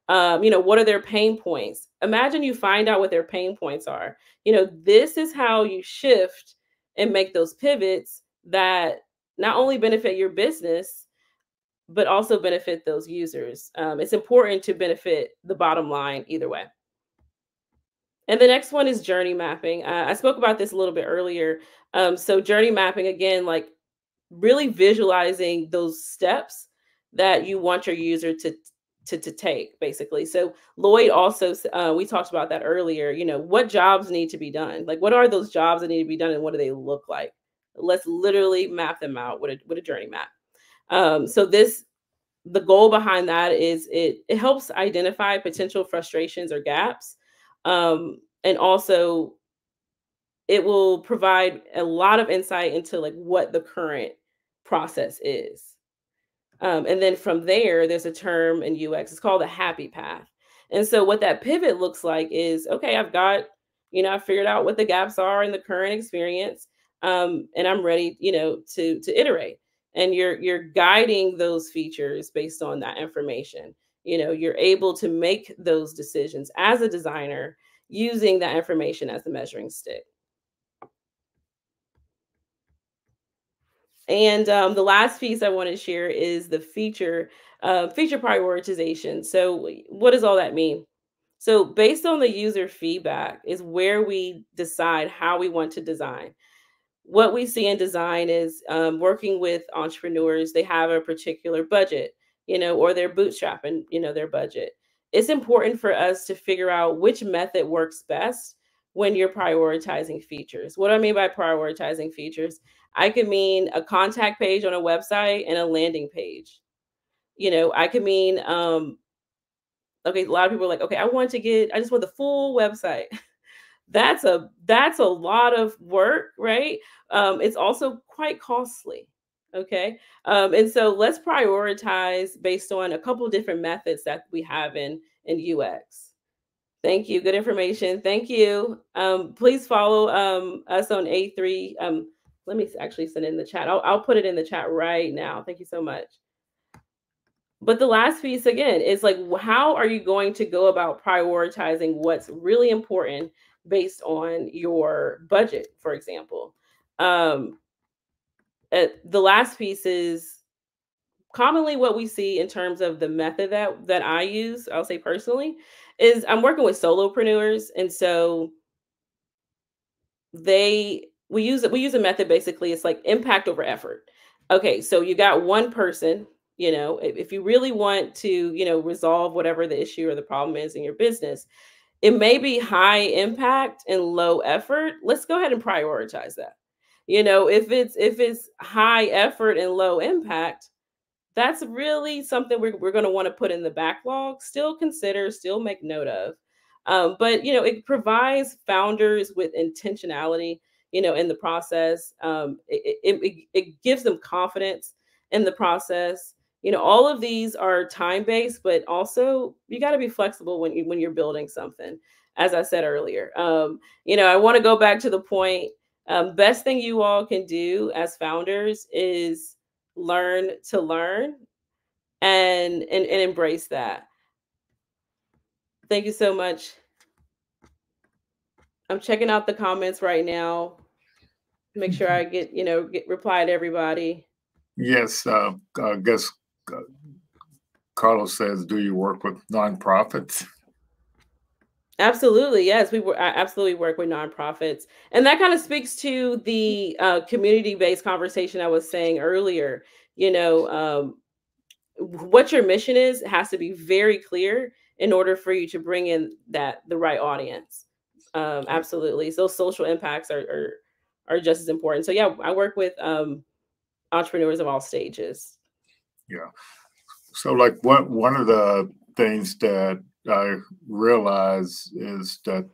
What are their pain points? Imagine you find out what their pain points are. This is how you shift and make those pivots that not only benefit your business, but also benefit those users. It's important to benefit the bottom line either way. And the next one is journey mapping. I spoke about this a little bit earlier. So journey mapping, again, like really visualizing those steps that you want your user to take, basically. So Lloyd also, we talked about that earlier, what jobs need to be done? Like, what are those jobs that need to be done and what do they look like? Let's literally map them out with a journey map. So the goal behind that is it helps identify potential frustrations or gaps. And also it will provide a lot of insight into like what the current process is. And then from there, there's a term in UX, it's called a happy path. And so what that pivot looks like is, okay, I've got, I figured out what the gaps are in the current experience. And I'm ready, to iterate. And you're guiding those features based on that information. You're able to make those decisions as a designer using that information as the measuring stick. And the last piece I want to share is the feature prioritization. So what does all that mean? So based on the user feedback is where we decide how we want to design. What we see in design is working with entrepreneurs. They have a particular budget, or they're bootstrapping, their budget. It's important for us to figure out which method works best when you're prioritizing features. What do I mean by prioritizing features? I could mean a contact page on a website and a landing page. I could mean, okay, a lot of people are like, okay, I just want the full website. That's a lot of work, right? It's also quite costly. Okay. And so let's prioritize based on a couple of different methods that we have in UX. Thank you. Good information. Thank you. Please follow us on A3. Let me actually send it in the chat. I'll put it in the chat right now. Thank you so much. But the last piece again is like, how are you going to go about prioritizing what's really important based on your budget, for example? The last piece is commonly what we see in terms of the method that I use, I'll say personally, is I'm working with solopreneurs. And so we use a method, basically, it's like impact over effort. Okay, so you got one person, if you really want to, resolve whatever the issue or the problem is in your business, it may be high impact and low effort. Let's go ahead and prioritize that. If it's high effort and low impact, that's really something we're going to want to put in the backlog, still consider, still make note of. But it provides founders with intentionality, in the process. It gives them confidence in the process. All of these are time-based, but also you got to be flexible when you're building something. As I said earlier, I want to go back to the point. Best thing you all can do as founders is learn to learn and embrace that. Thank you so much. I'm checking out the comments right now. Make sure I get reply to everybody. Yes, I guess Carlos says, do you work with nonprofits? Absolutely. Yes, I absolutely work with nonprofits. And that kind of speaks to the community-based conversation I was saying earlier. What your mission is has to be very clear in order for you to bring in the right audience. Absolutely. So social impacts are just as important. So yeah, I work with entrepreneurs of all stages. Yeah. So like one of the things that I realize is that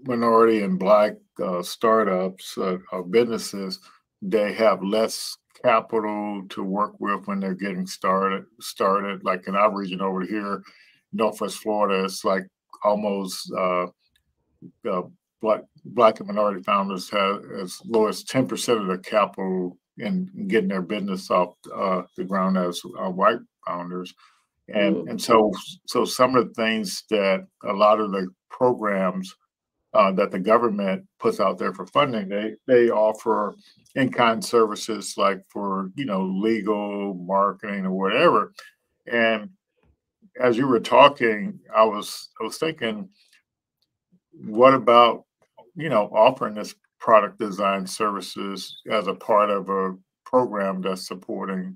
minority and Black startups or businesses, they have less capital to work with when they're getting started. Like in our region over here, Northwest Florida, it's like almost Black and minority founders have as low as 10% of the capital in getting their business off the ground as white founders. And so some of the things that a lot of the programs that the government puts out there for funding, they offer in-kind services like for legal, marketing, or whatever. And as you were talking, I was thinking, what about offering this product design services as a part of a program that's supporting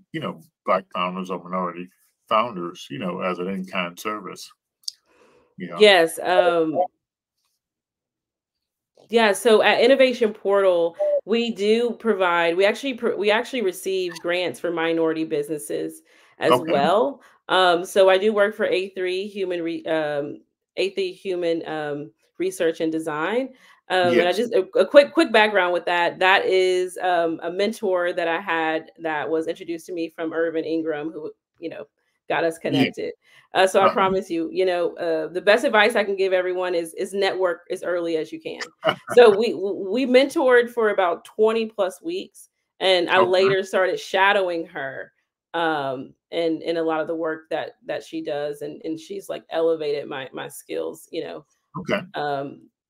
Black founders or minority founders as an in-kind service? Yes. Yeah, so at Innovation Portal, we do provide. We actually receive grants for minority businesses as well. So I do work for A3 Human Athey Human Research and Design. And I just a quick background with that. That is a mentor that I had that was introduced to me from Irvin Ingram, who got us connected. So I promise you, the best advice I can give everyone is network as early as you can. So we mentored for about 20 plus weeks, and I later started shadowing her and a lot of the work that she does, and she's like elevated my skills,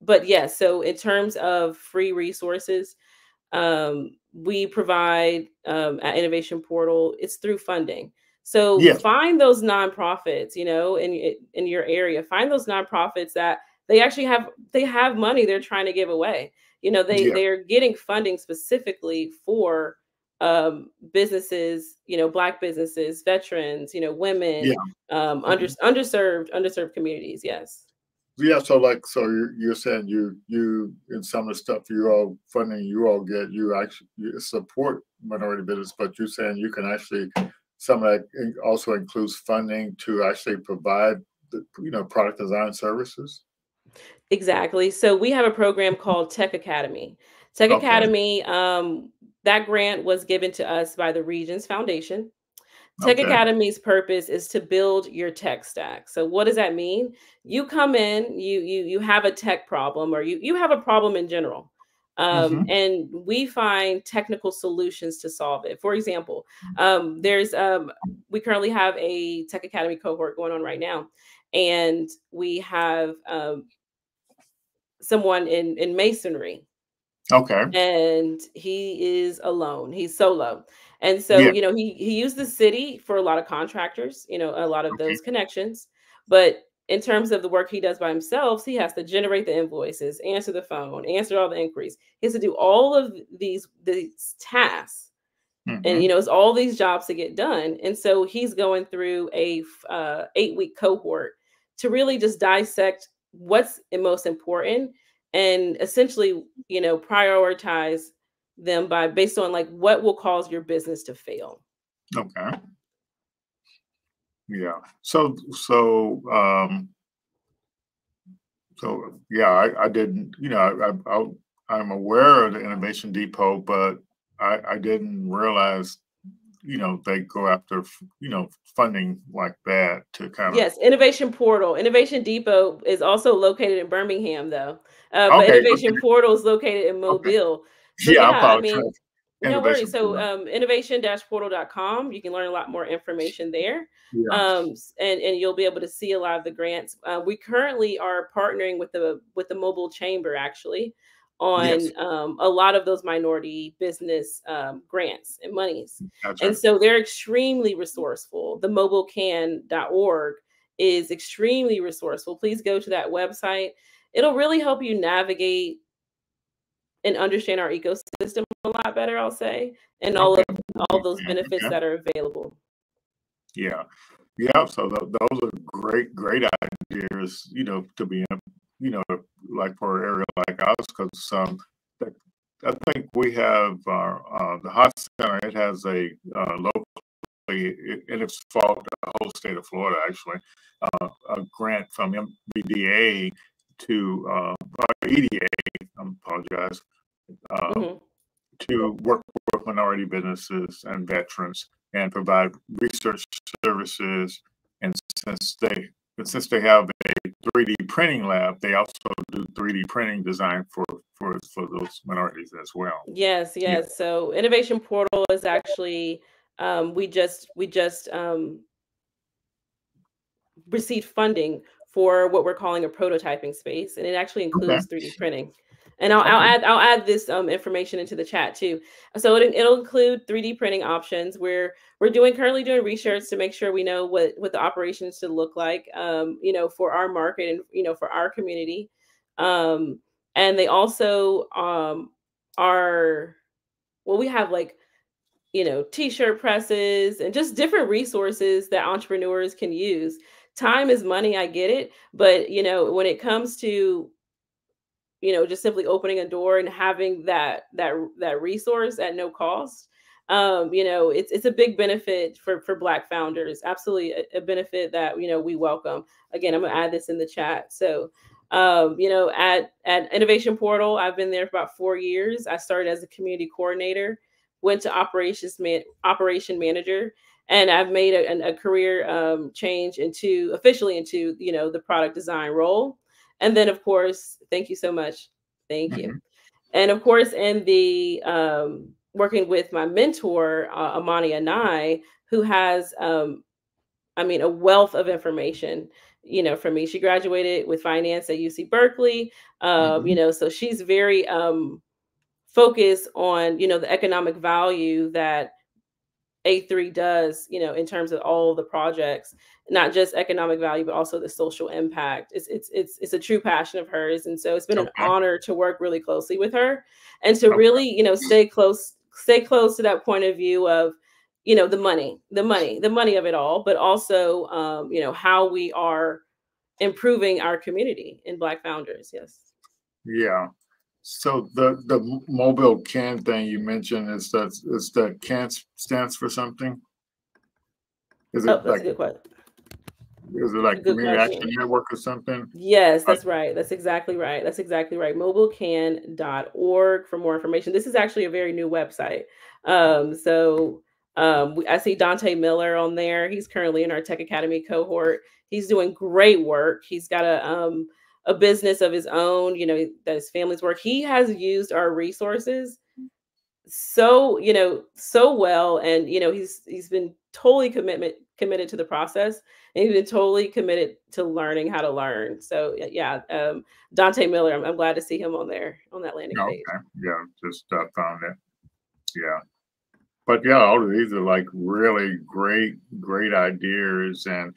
but yeah, so in terms of free resources, we provide at Innovation Portal, it's through funding. So find those nonprofits, in your area, find those nonprofits that they actually have money they're trying to give away. They're getting funding specifically for businesses, Black businesses, veterans, women, underserved communities. Yes. Yeah, so you're saying you in some of the stuff you all funding you all get, you support minority business, but you're saying you can actually, some of that also includes funding to actually provide the product design services. Exactly. So we have a program called Tech Academy. Tech Academy, that grant was given to us by the Regions Foundation. Tech Academy's purpose is to build your tech stack. So what does that mean? You come in, you have a tech problem, or you have a problem in general. And we find technical solutions to solve it. For example, we currently have a Tech Academy cohort going on right now. And we have someone in masonry. And he is alone. He's solo. And so, he used the city for a lot of contractors, a lot of those connections. But in terms of the work he does by himself, he has to generate the invoices, answer the phone, answer all the inquiries. He has to do all of these tasks. And, it's all these jobs to get done. And so he's going through a 8-week cohort to really just dissect what's most important and essentially, prioritize them based on like what will cause your business to fail. Yeah. So yeah, I didn't, I'm aware of the Innovation Depot, but I didn't realize, they go after, funding like that to kind of. Yes, Innovation Portal. Innovation Depot is also located in Birmingham, though. But Innovation Portal is located in Mobile. So yeah, I mean, no worries. So innovation-portal.com, you can learn a lot more information there. And you'll be able to see a lot of the grants. We currently are partnering with the Mobile Chamber, actually, on a lot of those minority business grants and monies. And so they're extremely resourceful. The mobilecan.org is extremely resourceful. Please go to that website. It'll really help you navigate and understand our ecosystem a lot better, I'll say, and all those benefits that are available. Yeah. So those are great ideas, to be in, like for an area like us, because I think we have the Hot Center. It has a locally, and it's for the whole state of Florida, actually, a grant from MBDA to EDA. I apologize. To work with minority businesses and veterans and provide research services. And since they have a 3D printing lab, they also do 3D printing design for those minorities as well. Yes. Yeah. So Innovation Portal is actually we just received funding for what we're calling a prototyping space, and it actually includes 3D printing. And I'll add this information into the chat too. So it'll include 3D printing options. We're currently doing research to make sure we know what the operations should look like, for our market and for our community. And they also we have like t-shirt presses and just different resources that entrepreneurs can use. Time is money, I get it, but when it comes to just simply opening a door and having that resource at no cost, It's a big benefit for Black founders. Absolutely a benefit that, we welcome. Again, I'm gonna add this in the chat. So, at Innovation Portal, I've been there for about 4 years. I started as a community coordinator, went to operation manager, and I've made a career change officially into the product design role. And then, of course, thank you so much. Thank you. And of course, in the working with my mentor, Amani Anai, who has, a wealth of information, from me. She graduated with finance at UC Berkeley. So she's very focused on, the economic value that A3 does, in terms of all the projects, not just economic value, but also the social impact. It's a true passion of hers. And so it's been an honor to work really closely with her and to really, stay close to that point of view of, the money of it all, but also, how we are improving our community in Black founders. Yes. Yeah. So the mobile can thing you mentioned is that can stands for something? Is it that's a good question. Is it like Community Action Network or something? Yes, that's right. That's exactly right. mobilecan.org for more information. This is actually a very new website. I see Dante Miller on there. He's currently in our Tech Academy cohort. He's doing great work. He's got a business of his own, that his family's work. He has used our resources so well. And, he's been totally committed to the process, and he's been totally committed to learning how to learn. So yeah, Dante Miller, I'm glad to see him on that landing page. Okay. Yeah, just found it. Yeah. But yeah, all of these are like really great ideas, and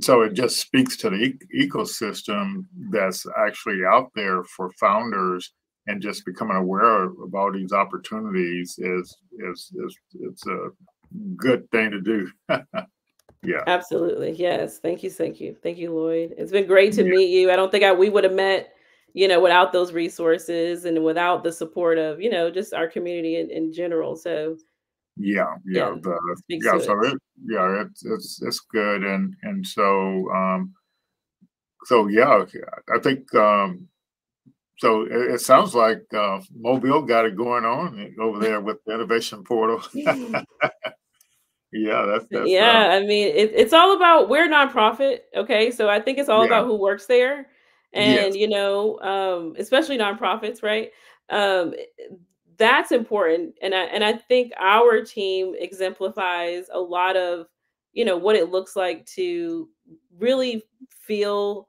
so it just speaks to the ecosystem that's actually out there for founders, and just becoming aware of all these opportunities is it's a good thing to do. Yeah, absolutely. Yes, thank you, Lloyd. It's been great to meet you. I don't think we would have met, without those resources and without the support of just our community in general. So. It's good, and so yeah, I think so. It sounds like Mobile got it going on over there with the Innovation Portal. That's I mean, it's all about, we're a nonprofit, okay? So I think it's all about who works there, and especially nonprofits, right? That's important, and I think our team exemplifies a lot of what it looks like to really feel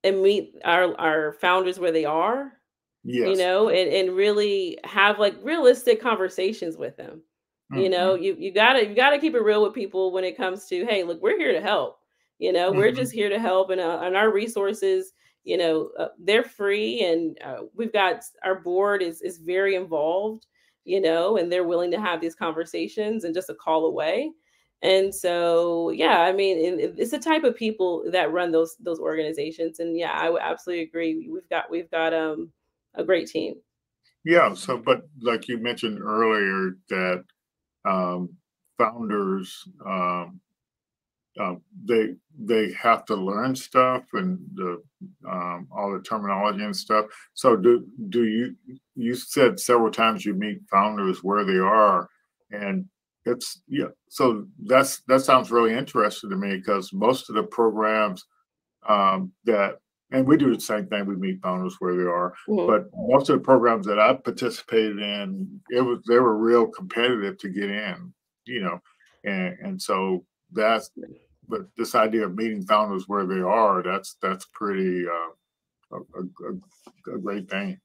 and meet our founders where they are, and really have like realistic conversations with them. You gotta keep it real with people when it comes to, hey, look, we're here to help. We're just here to help, and our resources, they're free, and we've got, our board is very involved, and they're willing to have these conversations and just a call away. And so, I mean, it's the type of people that run those organizations. And I would absolutely agree. We've got a great team. Yeah. So, but like you mentioned earlier, that founders, they have to learn stuff, and all the terminology and stuff. So do you said several times you meet founders where they are, and so that sounds really interesting to me, because most of the programs and we do the same thing, we meet founders where they are, but most of the programs that I participated in, they were real competitive to get in, and so but this idea of meeting founders where they are, that's pretty a great thing.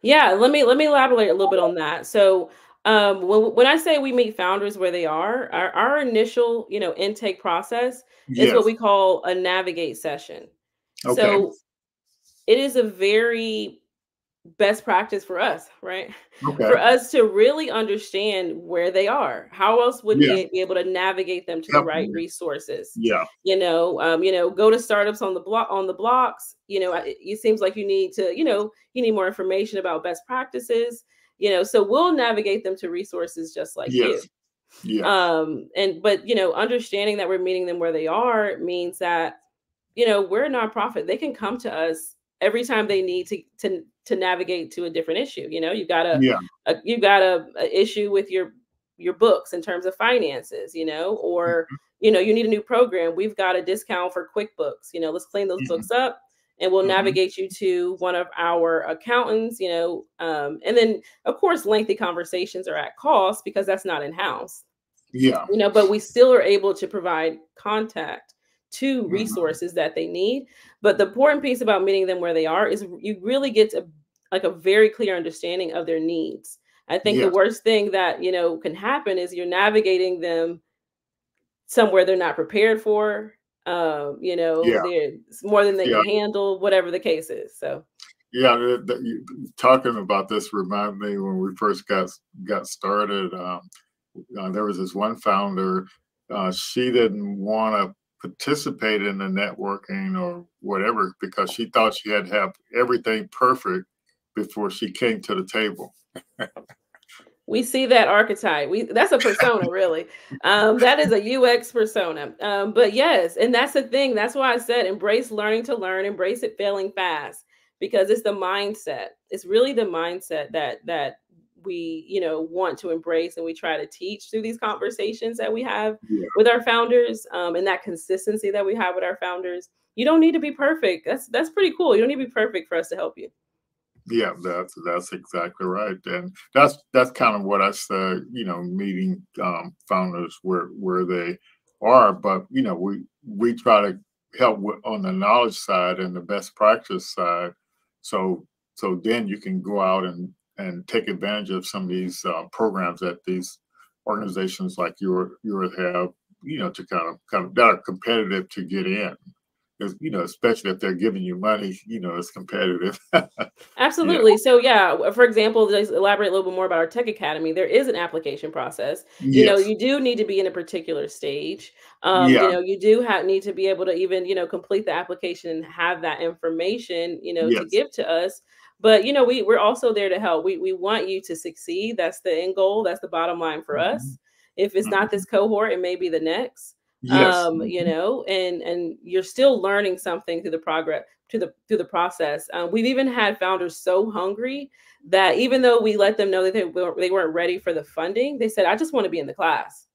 Yeah, let me elaborate a little bit on that. So when I say we meet founders where they are, our initial intake process is what we call a navigate session. Okay. So it is a very best practice for us, right? Okay. For us to really understand where they are. How else would we be able to navigate them to the right resources? Go to startups on the blocks. It seems like you need more information about best practices. you know, so we'll navigate them to resources just like you. But you know, understanding that we're meeting them where they are means that, you know, we're a nonprofit. They can come to us every time they need to navigate to a different issue. You know, you got a issue with your books in terms of finances, you know, or you know, you need a new program. We've got a discount for QuickBooks. You know, let's clean those books up, and we'll navigate you to one of our accountants. You know, and then of course, lengthy conversations are at cost because that's not in house. You know, but we still are able to provide contact to resources that they need. But the important piece about meeting them where they are is you really get to like a very clear understanding of their needs. I think the worst thing that, you know, can happen is you're navigating them somewhere they're not prepared for. You know, there's more than they can handle, whatever the case is. So talking about this reminded me when we first got started. There was this one founder. She didn't want to participate in the networking or whatever because she thought she had to have everything perfect before she came to the table. We see that archetype. That's a persona, really. That is a UX persona. But yes, and that's the thing. That's why I said embrace learning to learn, embrace it failing fast, because it's the mindset. It's really the mindset that we, you know, want to embrace, and we try to teach through these conversations that we have with our founders, and that consistency that we have with our founders. You don't need to be perfect. That's pretty cool. You don't need to be perfect for us to help you. Yeah, that's exactly right, and that's kind of what I said. You know, meeting founders where they are, but you know, we try to help on the knowledge side and the best practice side, so then you can go out and take advantage of some of these programs that these organizations like yours have. You know, to kind of that are competitive to get in. You know, especially if they're giving you money, you know, it's competitive. Absolutely. So yeah, for example, just elaborate a little bit more about our Tech Academy. There is an application process. You know, you do need to be in a particular stage. You know, you do need to be able to even, you know, complete the application and have that information, you know, to give to us. But, you know, we're also there to help. We want you to succeed. That's the end goal. That's the bottom line for us. If it's not this cohort, it may be the next. You know, and you're still learning something through the process. We've even had founders so hungry that even though we let them know that they weren't ready for the funding, they said, I just want to be in the class.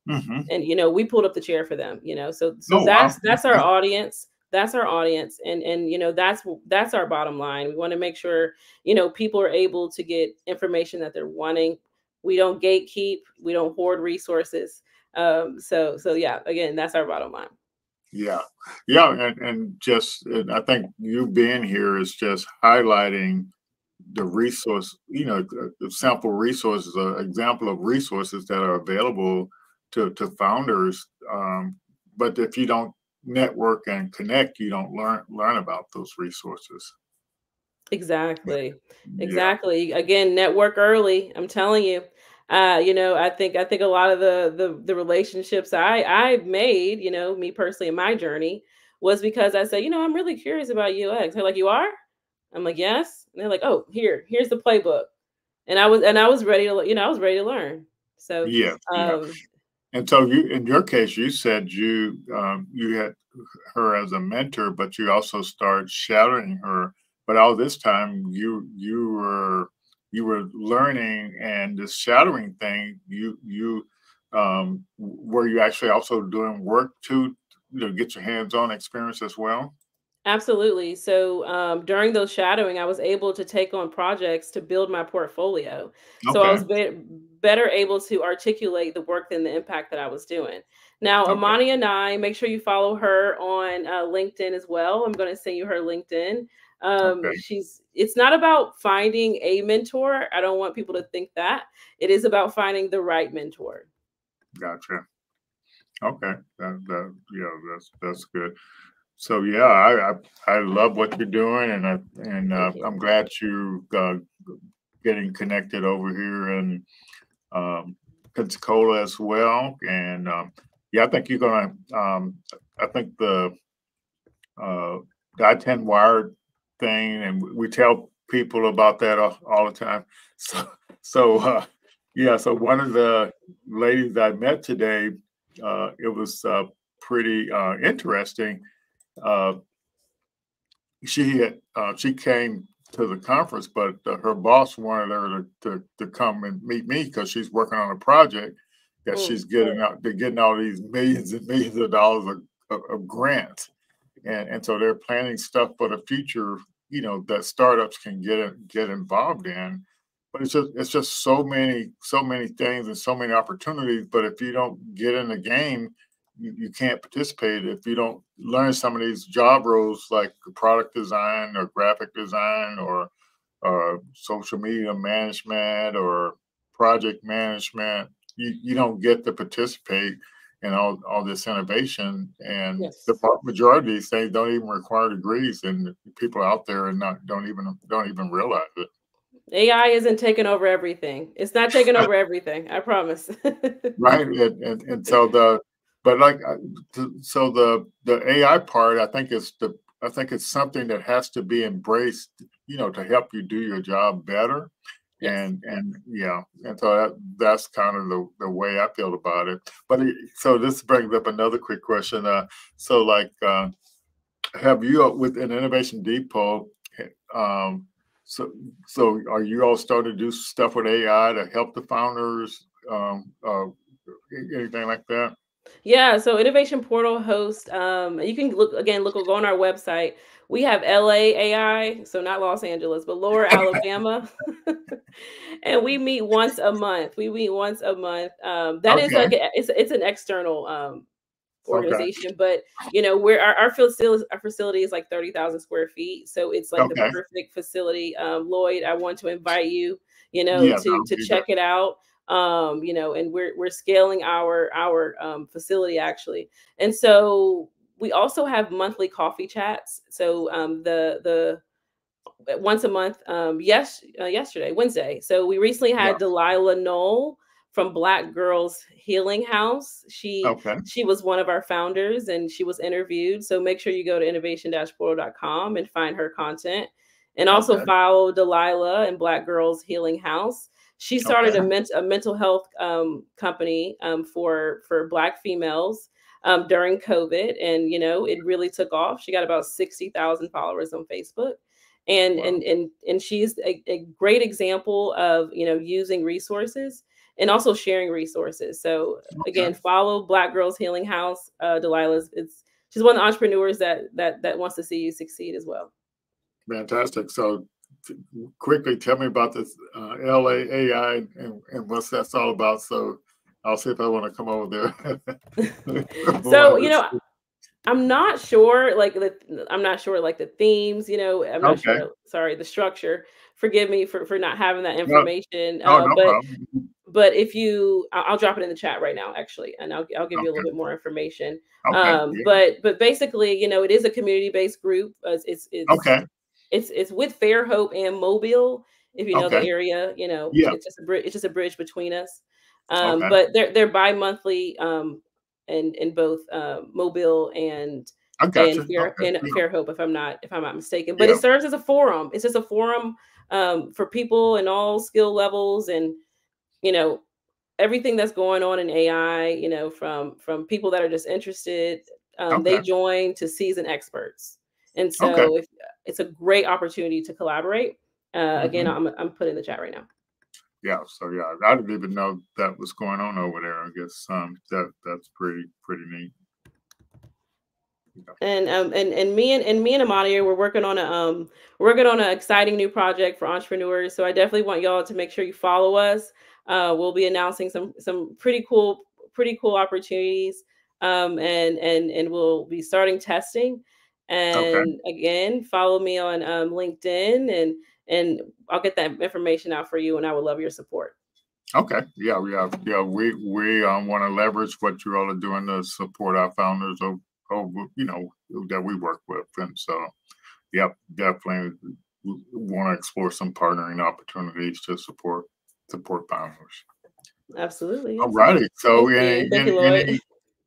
And, you know, we pulled up the chair for them, you know, so that's our audience. That's our audience. And, you know, that's our bottom line. We want to make sure, you know, people are able to get information that they're wanting. We don't gatekeep. We don't hoard resources. So yeah, again, that's our bottom line. And just, and I think you being here is just highlighting the resource, you know, the sample resources, an example of resources that are available to founders. But if you don't network and connect, you don't learn about those resources. Exactly. Again, network early. I'm telling you. You know, I think a lot of the relationships I've made, you know, me personally in my journey, was because I said, you know, I'm really curious about UX. They're like, you are? I'm like, yes. And they're like, oh, here's the playbook. And I was ready to, you know, I was ready to learn. So And so in your case, you said you had her as a mentor, but you also started shadowing her. But all this time you were learning, and this shadowing thing, were you actually also doing work to, you know, get your hands-on experience as well? Absolutely. So during those shadowing, I was able to take on projects to build my portfolio. So I was better able to articulate the work and the impact that I was doing. Now, Amani and I, make sure you follow her on LinkedIn as well. I'm going to send you her LinkedIn. It's not about finding a mentor. I don't want people to think that. It is about finding the right mentor. Gotcha. Okay. That's good. So yeah, I love what you're doing, and I'm glad you getting connected over here in Pensacola as well. And I think you're gonna. I think the I-10 wired thing, and we tell people about that all the time. Yeah, so one of the ladies I met today, it was pretty interesting. Uh, she came to the conference, but her boss wanted her to come and meet me because she's working on a project that she's getting out. They're getting all these millions and millions of dollars of grants, and so they're planning stuff for the future. That startups can get involved in. But it's just so many things and so many opportunities. But if you don't get in the game, you can't participate. If you don't learn some of these job roles like product design or graphic design or social media management or project management, you don't get to participate in all this innovation. And the majority of these things don't even require degrees, and people out there don't even realize it. AI isn't taking over everything. It's not taking over everything. I promise. Right, and so the AI part, I think it's something that has to be embraced, to help you do your job better. Yes. And so that's kind of the way I feel about it. But so this brings up another quick question. Have you with an Innovation Depot? So are you all starting to do stuff with AI to help the founders? Anything like that? Yeah, so Innovation Portal host, you can go on our website. We have LA AI, so not Los Angeles, but Lower Alabama. And we meet once a month. That is like it's an external organization, but our facility is like 30,000 square feet, so it's like the perfect facility. Lloyd, I want to invite you, to check it out. And we're scaling our facility actually, and so we also have monthly coffee chats. So the once a month, yesterday, Wednesday. So we recently had Delilah Knoll from Black Girls Healing House. She was one of our founders and she was interviewed. So make sure you go to innovation-portal.com and find her content, and also follow Delilah and Black Girls Healing House. She started a mental health company for Black females during COVID, and it really took off. She got about 60,000 followers on Facebook. And she's a great example of using resources and also sharing resources. So again, follow Black Girls Healing House. Delilah's she's one of the entrepreneurs that wants to see you succeed as well. Fantastic. So quickly tell me about this LAAI and what's that's all about. So I'll see if I want to come over there. So I'm not sure the themes, I'm not sure, sorry, the structure. Forgive me for not having that information. No problem. But if I'll drop it in the chat right now, actually, and I'll give you a little bit more information. But basically, it is a community-based group. It's with Fairhope and Mobile, if you know the area. It's just a bridge between us. But they're bi-monthly in both Mobile and Fairhope, if I'm not mistaken. But it serves as a forum. It's just a forum for people in all skill levels, and everything that's going on in AI. From people that are just interested, they join, to seasoned experts, and so it's a great opportunity to collaborate. Again, I'm putting in the chat right now. Yeah, so I didn't even know that was going on over there. I guess that's pretty neat. And me and Amani, we're working on an exciting new project for entrepreneurs. So I definitely want y'all to make sure you follow us. We'll be announcing some pretty cool opportunities, and we'll be starting testing. And again, follow me on LinkedIn, and I'll get that information out for you, and I would love your support. Okay. Yeah. We want to leverage what you all are doing to support our founders that we work with. And so, definitely want to explore some partnering opportunities to support founders. Absolutely. All righty. So Thank you, Lloyd.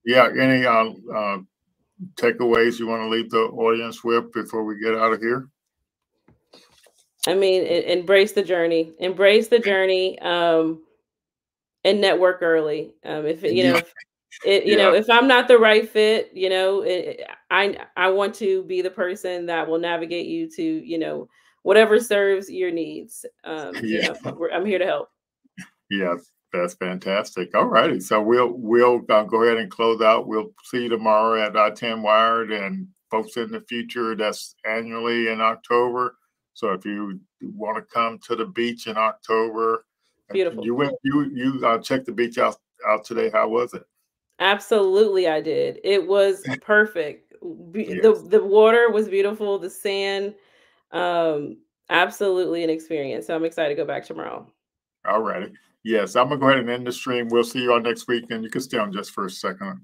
Any takeaways you want to leave the audience with before we get out of here? I mean, embrace the journey. Embrace the journey. And network early. If Yeah, yeah, if I'm not the right fit, I want to be the person that will navigate you to, whatever serves your needs. yeah, I'm here to help. yeah. That's fantastic. All righty, so we'll go ahead and close out. We'll see you tomorrow at 10 Wired, and folks in the future. That's annually in October. So if you want to come to the beach in October, Beautiful. you checked the beach out today. How was it? Absolutely, I did. It was perfect. Yes. The water was beautiful. The sand, um, absolutely an experience. So I'm excited to go back tomorrow. All righty. Yes, I'm gonna go ahead and end the stream. We'll see you all next week, and you can stay on just for a second.